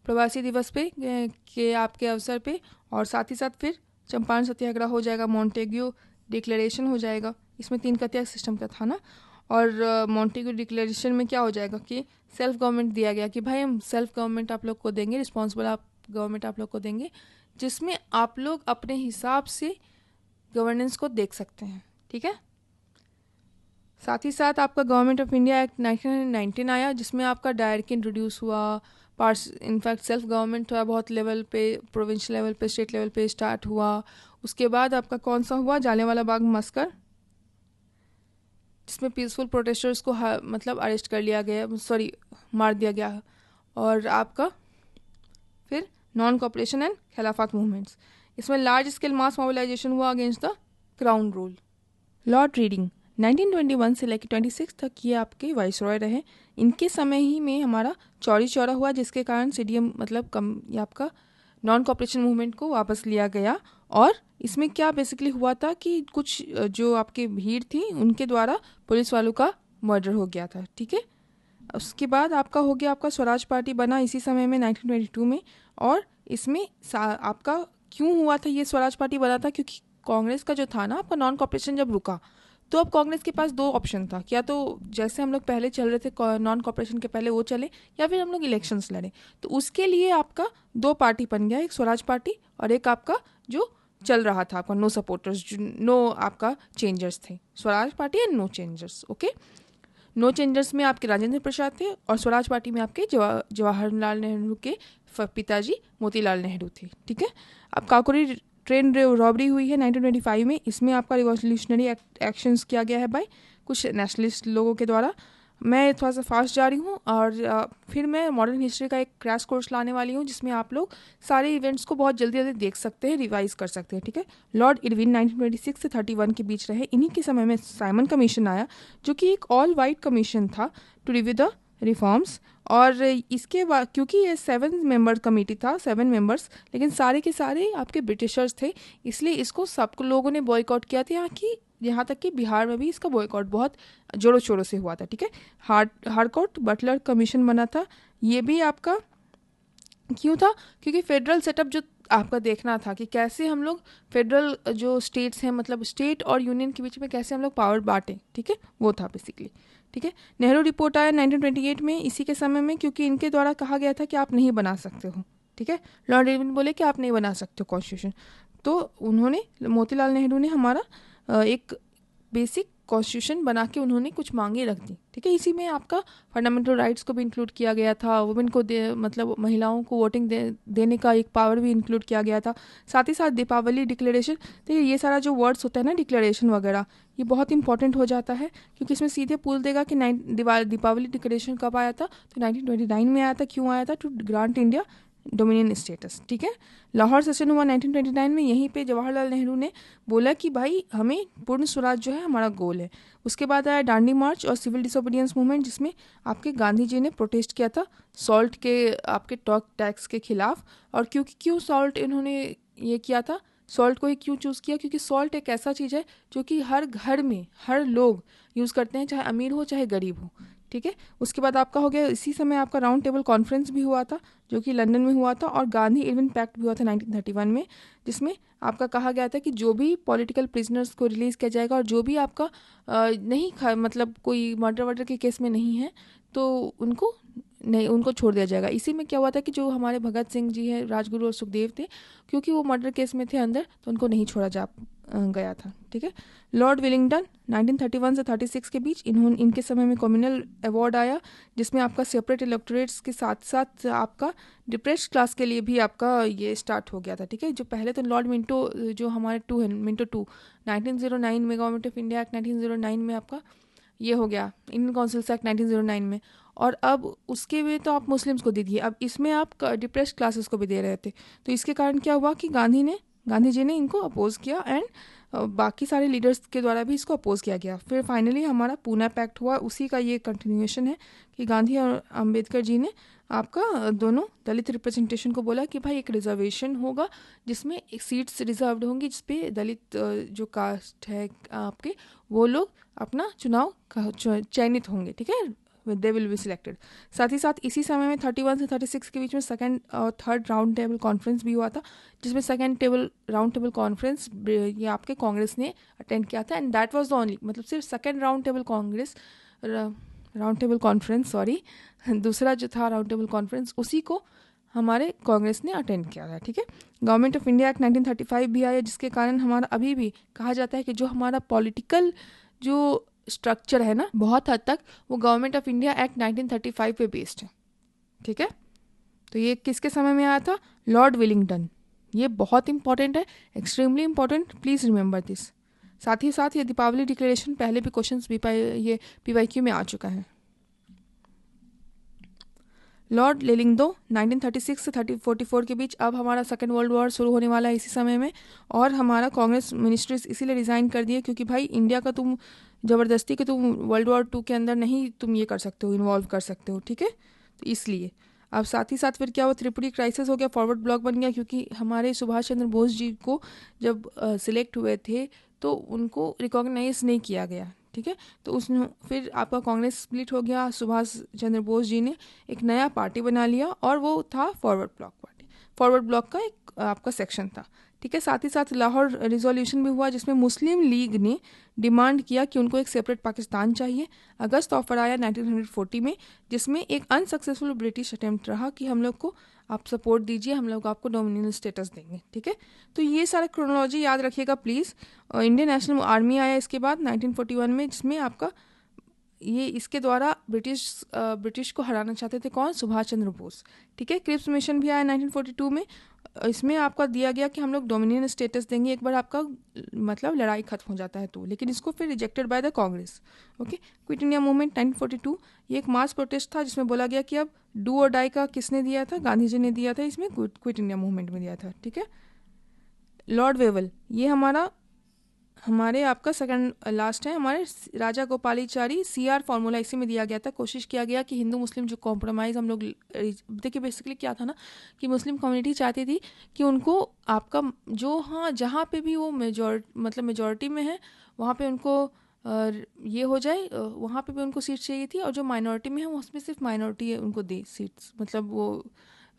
प्रवासी दिवस पे के आपके अवसर पे, और साथ ही साथ फिर चंपारण सत्याग्रह हो जाएगा, मॉन्टेग्यू डिक्लेरेशन हो जाएगा। इसमें 3 कतिया सिस्टम का था ना। और मॉन्टेग्यू डिक्लेरेशन में क्या हो जाएगा कि सेल्फ गवर्नमेंट दिया गया कि भाई हम सेल्फ गवर्नमेंट आप लोग को देंगे, रिस्पॉन्सिबल गवर्नमेंट आप लोग को देंगे, जिसमें आप लोग अपने हिसाब से गवर्नेंस को देख सकते हैं। ठीक है। साथ ही साथ आपका गवर्नमेंट ऑफ इंडिया एक्ट 1919 आया, जिसमें आपका डायरेक्ट इंट्रोड्यूस हुआ। इनफैक्ट सेल्फ गवर्नमेंट थोड़ा बहुत लेवल पे, प्रोविंशियल लेवल पे, स्टेट लेवल पे स्टार्ट हुआ। उसके बाद आपका कौन सा हुआ, जालियांवाला बाग मस्कर, जिसमें पीसफुल प्रोटेस्टर्स को मतलब अरेस्ट कर लिया गया, मार दिया गया। और आपका फिर नॉन कॉपरेशन एंड खिलाफत मूवमेंट्स, इसमें लार्ज स्केल मास मोबिलाइजेशन हुआ against the crown rule. Lord reading 1921 से लेकर 26 तक ये आपके वाइसरॉय रहे। इनके समय ही में हमारा चौरी चौरा हुआ, जिसके कारण सीडीएम मतलब ये आपका नॉन कॉपरेशन मूवमेंट को वापस लिया गया। और इसमें क्या बेसिकली हुआ था कि कुछ जो आपकी भीड़ थी उनके द्वारा पुलिस वालों का मर्डर हो गया था। ठीक है। उसके बाद आपका हो गया, आपका स्वराज पार्टी बना इसी समय में 1922 में। और इसमें आपका क्यों हुआ था ये स्वराज पार्टी बना था, क्योंकि कांग्रेस का जो था ना आपका नॉन कॉपरेशन जब रुका, तो अब कांग्रेस के पास 2 ऑप्शन था, क्या तो जैसे हम लोग पहले चल रहे थे नॉन कॉपरेशन के पहले वो चले, या फिर हम लोग इलेक्शंस लड़े। तो उसके लिए आपका 2 पार्टी बन गया, एक स्वराज पार्टी और एक आपका जो चल रहा था आपका नो सपोर्टर्स, नो आपका चेंजर्स थे, Swaraj party and no changers. Okay. No changers में आपके राजेंद्र प्रसाद थे और स्वराज पार्टी में आपके जवाहरलाल नेहरू के पिताजी मोतीलाल नेहरू थे। ठीक है, अब काकोरी ट्रेन रॉबरी हुई है 1925 में। इसमें आपका रिवॉल्यूशनरी एक्शंस किया गया है बाय कुछ नेशनलिस्ट लोगों के द्वारा। मैं थोड़ा सा फास्ट जा रही हूँ और फिर मैं मॉडर्न हिस्ट्री का एक क्रैश कोर्स लाने वाली हूँ जिसमें आप लोग सारे इवेंट्स को बहुत जल्दी जल्दी देख सकते हैं, रिवाइज कर सकते हैं। ठीक है, लॉर्ड इरविन 1926 से 31 के बीच रहे। इन्हीं के समय में साइमन कमीशन आया जो कि एक ऑल वाइट कमीशन था टू रिव्यू द रिफॉर्म्स। और इसके बाद क्योंकि ये 7 मेंबर कमेटी था, 7 मेंबर्स, लेकिन सारे के सारे आपके ब्रिटिशर्स थे, इसलिए इसको सब लोगों ने बॉयकॉट किया था। यहाँ तक कि बिहार में भी इसका बॉयकॉट बहुत जोरों शोरों से हुआ था। ठीक है, हार्कोर्ट बटलर कमीशन बना था। ये भी आपका क्यों था? क्योंकि फेडरल सेटअप जो आपका देखना था कि कैसे हम लोग फेडरल जो स्टेट्स हैं, मतलब स्टेट और यूनियन के बीच में कैसे हम लोग पावर बांटें। ठीक है, वो था बेसिकली। ठीक है, नेहरू रिपोर्ट आया 1928 में, इसी के समय में, क्योंकि इनके द्वारा कहा गया था कि आप नहीं बना सकते हो। ठीक है, लॉर्ड इरविन बोले कि आप नहीं बना सकते हो कॉन्स्टिट्यूशन, तो उन्होंने मोतीलाल नेहरू ने हमारा एक बेसिक कॉन्स्टिट्यूशन बना के उन्होंने कुछ मांगे रख दी। ठीक है, इसी में आपका फंडामेंटल राइट्स को भी इंक्लूड किया गया था, वुमेन को मतलब महिलाओं को वोटिंग देने का एक पावर भी इंक्लूड किया गया था। साथ ही साथ दीपावली डिक्लेरेशन। देखिए ये सारा जो वर्ड्स होता है ना, डिक्लेरेशन वगैरह, ये बहुत इंपॉर्टेंट हो जाता है क्योंकि इसमें सीधे पूछ देगा कि दीपावली डिक्लेरेशन कब आया था, तो 1929 में आया था। क्यों आया था? To grant India dominion status. ठीक है, लाहौर सेशन हुआ 1929 में। यहीं पे जवाहरलाल नेहरू ने बोला कि भाई हमें पूर्ण स्वराज जो है हमारा गोल है। उसके बाद आया डांडी मार्च और सिविल डिसोबीडियंस मूवमेंट, जिसमें आपके गांधी जी ने प्रोटेस्ट किया था सॉल्ट के आपके टैक्स के खिलाफ। और क्यों सॉल्ट इन्होंने ये किया था, सॉल्ट को ही क्यों चूज़ किया? क्योंकि सॉल्ट एक ऐसा चीज़ है जो कि हर घर में हर लोग यूज़ करते हैं, चाहे अमीर हो चाहे गरीब हो। ठीक है, उसके बाद आपका हो गया, इसी समय आपका राउंड टेबल कॉन्फ्रेंस भी हुआ था जो कि लंदन में हुआ था, और गांधी इरविन पैक्ट भी हुआ था 1931 में, जिसमें आपका कहा गया था कि जो भी पॉलिटिकल प्रिजनर्स को रिलीज़ किया जाएगा और जो भी आपका मतलब कोई मर्डर के केस में नहीं है तो उनको छोड़ दिया जाएगा। इसी में क्या हुआ था कि जो हमारे भगत सिंह जी है, राजगुरु और सुखदेव थे, क्योंकि वो मर्डर केस में थे अंदर, तो उनको नहीं छोड़ा गया था। ठीक है, लॉर्ड विलिंगटन 1931 से 36 के बीच इनके समय में कम्युनल अवार्ड आया, जिसमें आपका सेपरेट इलेक्टोरेट्स के साथ साथ आपका डिप्रेस्ड क्लास के लिए भी आपका ये स्टार्ट हो गया था। ठीक है, जो पहले तो लॉर्ड मिंटो जो हमारे मिंटो 1909 में, गवर्नमेंट ऑफ इंडिया एक्ट 1909 में आपका ये हो गया, इंडियन काउंसिल्स एक्ट 1909 में। और अब उसके भी तो आप मुस्लिम्स को दे दिए, अब इसमें आप डिप्रेस्ड क्लासेस को भी दे रहे थे। तो इसके कारण क्या हुआ कि गांधी जी ने इनको अपोज किया एंड बाकी सारे लीडर्स के द्वारा भी इसको अपोज किया गया। फिर फाइनली हमारा पूना पैक्ट हुआ, उसी का ये कंटिन्यूएशन है कि गांधी और अंबेडकर जी ने आपका दोनों दलित रिप्रेजेंटेशन को बोला कि भाई एक रिजर्वेशन होगा जिसमें एक सीट्स रिजर्व्ड होंगी जिसपे दलित जो कास्ट है आपके वो लोग अपना चुनाव चयनित होंगे। ठीक है, दे विल बी सिलेक्टेड। साथ ही साथ इसी समय में 31 से 36 के बीच में सेकंड और थर्ड राउंड टेबल कॉन्फ्रेंस भी हुआ था, जिसमें सेकंड राउंड टेबल कॉन्फ्रेंस ये आपके कांग्रेस ने अटेंड किया था, and that was the only, मतलब सिर्फ सेकंड राउंड टेबल कॉन्फ्रेंस दूसरा जो था राउंड टेबल कॉन्फ्रेंस उसी को हमारे कांग्रेस ने अटेंड किया था। ठीक है, गवर्नमेंट ऑफ इंडिया एक्ट 1935 भी आया, जिसके कारण हमारा अभी भी कहा जाता है कि जो हमारा पॉलिटिकल जो स्ट्रक्चर है ना, बहुत हद तक वो गवर्नमेंट ऑफ इंडिया एक्ट 1935 पे बेस्ड है। ठीक है, तो ये किसके समय में आया था? Lord Willingdon. ये बहुत इंपॉर्टेंट है, extremely important, please remember this. साथ ही साथ ये दीपावली डिक्लेरेशन पहले भी क्वेश्चंस ये PYQ में आ चुका है। लॉर्ड लेलिंगदो 1936 से 44 के बीच, अब हमारा सेकेंड वर्ल्ड वॉर शुरू होने वाला है इसी समय में, और हमारा कांग्रेस मिनिस्ट्रीज इसीलिए रिज़ाइन कर दिए क्योंकि भाई इंडिया का तुम ज़बरदस्ती के तुम वर्ल्ड वॉर 2 के अंदर नहीं तुम ये कर सकते हो, इन्वॉल्व कर सकते हो। ठीक है, तो इसलिए अब साथ ही साथ फिर क्या हुआ, त्रिपुरी क्राइसिस हो गया, फॉरवर्ड ब्लॉक बन गया, क्योंकि हमारे सुभाष चंद्र बोस जी को जब सिलेक्ट हुए थे तो उनको रिकॉग्नाइज नहीं किया गया। ठीक है, तो उसने फिर आपका कांग्रेस स्प्लिट हो गया, सुभाष चंद्र बोस जी ने एक नया पार्टी बना लिया और वो था forward block party. Forward block का एक आपका सेक्शन था। ठीक है, साथ ही साथ लाहौर रिजोल्यूशन भी हुआ, जिसमें मुस्लिम लीग ने डिमांड किया कि उनको एक सेपरेट पाकिस्तान चाहिए। अगस्त ऑफर आया 1940 में, जिसमें एक अनसक्सेसफुल ब्रिटिश अटेम्प्ट रहा कि हम लोग को आप सपोर्ट दीजिए, हम लोग आपको डोमिनियन स्टेटस देंगे। ठीक है, तो ये सारा क्रोनोलॉजी याद रखिएगा प्लीज़। इंडियन नेशनल आर्मी आया इसके बाद 1941 में, जिसमें आपका ये इसके द्वारा ब्रिटिश को हराना चाहते थे कौन? सुभाष चंद्र बोस। ठीक है, क्रिप्स मिशन भी आया 1942 में। इसमें आपका दिया गया कि हम लोग डोमिनियन स्टेटस देंगे एक बार आपका मतलब लड़ाई खत्म हो जाता है तो, लेकिन इसको फिर rejected by the Congress. Okay, quit India movement 1942, ये एक मास प्रोटेस्ट था जिसमें बोला गया कि अब डू और डाई का किसने दिया था? गांधी जी ने दिया था, इसमें क्विट इंडिया मूवमेंट में दिया था। ठीक है, लॉर्ड वेवल, ये हमारे आपका सेकंड लास्ट है, हमारे राजा गोपालाचारी CR फार्मूला इसी में दिया गया था। कोशिश किया गया कि हिंदू मुस्लिम जो कॉम्प्रोमाइज़ हम लोग, देखिए बेसिकली क्या था ना कि मुस्लिम कम्युनिटी चाहती थी कि उनको आपका जो, हाँ, जहाँ पे भी वो मेजॉरिटी में है वहाँ पे उनको ये हो जाए, वहाँ पे भी उनको सीट चाहिए थी, और जो माइनॉरिटी में है उसमें सिर्फ माइनॉरिटी उनको दे सीट्स, मतलब वो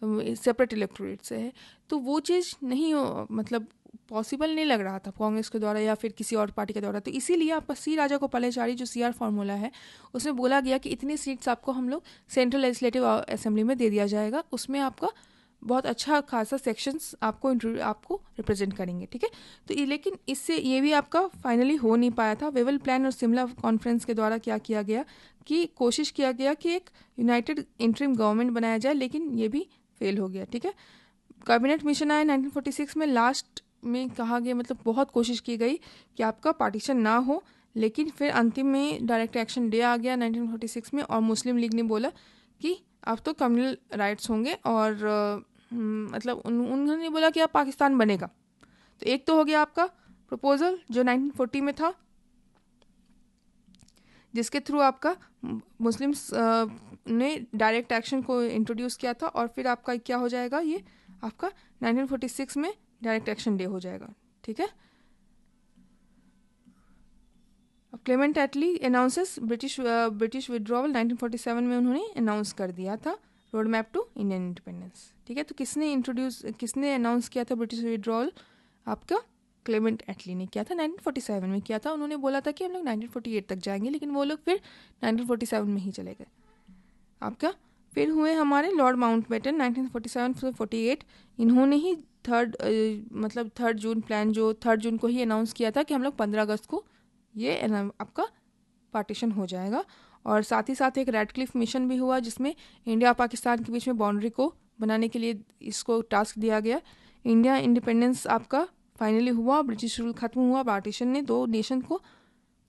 सेपरेट इलेक्टोरेट से है। तो वो चीज़ नहीं मतलब पॉसिबल नहीं लग रहा था कांग्रेस के द्वारा या फिर किसी और पार्टी के द्वारा। तो इसीलिए आपका राजा गोपालाचारी जो CR फार्मूला है उसमें बोला गया कि इतनी सीट्स आपको हम लोग सेंट्रल लेजिस्लेटिव असेंबली में दे दिया जाएगा, उसमें आपका बहुत अच्छा खासा सेक्शंस आपको रिप्रेजेंट करेंगे। ठीक है, तो लेकिन इससे ये भी आपका फाइनली हो नहीं पाया था। वेवल प्लान और शिमला कॉन्फ्रेंस के द्वारा क्या किया गया कि कोशिश किया गया कि एक यूनाइटेड इंटरिम गवर्नमेंट बनाया जाए, लेकिन ये भी फेल हो गया। ठीक है, कैबिनेट मिशन आया 1946 में। लास्ट में कहा गया, मतलब बहुत कोशिश की गई कि आपका पार्टीशन ना हो, लेकिन फिर अंतिम में डायरेक्ट एक्शन डे आ गया 1946 में, और मुस्लिम लीग ने बोला कि अब तो कम्युनल राइट्स होंगे, और मतलब उन्होंने बोला कि अब पाकिस्तान बनेगा। तो एक तो हो गया आपका प्रपोजल जो 1940 में था, जिसके थ्रू आपका मुस्लिम्स ने डायरेक्ट एक्शन को इंट्रोड्यूस किया था, और फिर आपका क्या हो जाएगा, ये आपका 1946 में डायरेक्ट एक्शन डे हो जाएगा। ठीक है, Clement Attlee announces British withdrawal 1947 में उन्होंने अनाउंस कर दिया था road map to Indian independence. ठीक है, तो किसने अनाउंस किया था ब्रिटिश विड्रॉवल? आपका क्लेमेंट एटली ने किया था, 1947 में किया था। उन्होंने बोला था कि हम लोग 1948 तक जाएंगे, लेकिन वो लोग फिर 1947 में ही चले गए। आपका फिर हुए हमारे लॉर्ड माउंटबेटन 1947 से 48, इन्होंने ही थर्ड जून प्लान जो 3 जून को ही अनाउंस किया था कि हम लोग 15 अगस्त को ये आपका पार्टीशन हो जाएगा। और साथ ही साथ एक रेडक्लिफ मिशन भी हुआ जिसमें इंडिया और पाकिस्तान के बीच में बाउंड्री को बनाने के लिए इसको टास्क दिया गया। इंडिया इंडिपेंडेंस आपका फाइनली हुआ, ब्रिटिश रूल खत्म हुआ, पार्टीशन ने 2 नेशन को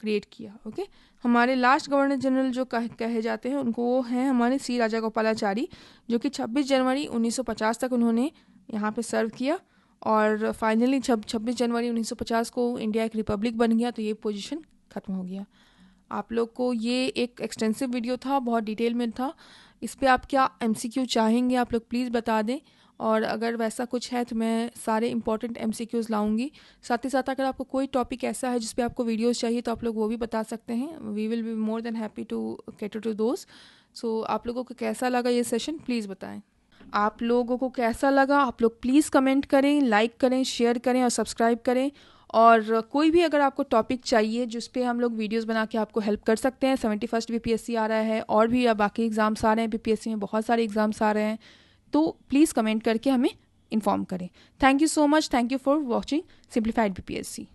क्रिएट किया। ओके, हमारे लास्ट गवर्नर जनरल जो कहे जाते हैं उनको वो हैं हमारे राजा गोपालाचारी, जो कि 26 जनवरी 1950 तक उन्होंने यहाँ पे सर्व किया, और फाइनली 26 जनवरी 1950 को इंडिया एक रिपब्लिक बन गया, तो ये पोजीशन ख़त्म हो गया। आप लोग को ये एक एक्सटेंसिव वीडियो था, बहुत डिटेल में था। इस पर आप क्या MCQ चाहेंगे आप लोग प्लीज़ बता दें, और अगर वैसा कुछ है तो मैं सारे इंपॉर्टेंट MCQs लाऊंगी। साथ ही साथ अगर आपको कोई टॉपिक ऐसा है जिस पे आपको वीडियोस चाहिए तो आप लोग वो भी बता सकते हैं। We will be more than happy to cater to those. So आप लोगों को कैसा लगा ये सेशन प्लीज़ बताएं। आप लोगों को कैसा लगा आप लोग प्लीज़ कमेंट करें, लाइक करें, शेयर करें और सब्सक्राइब करें। और कोई भी अगर आपको टॉपिक चाहिए जिस पे हम लोग वीडियोस बना के आपको हेल्प कर सकते हैं। 71st BPSC आ रहा है, और भी बाकी एग्ज़ाम्स आ रहे हैं, BPSC में बहुत सारे एग्ज़ाम्स आ रहे हैं, तो प्लीज़ कमेंट करके हमें इन्फॉर्म करें। Thank you so much, thank you for watching simplified BPSC।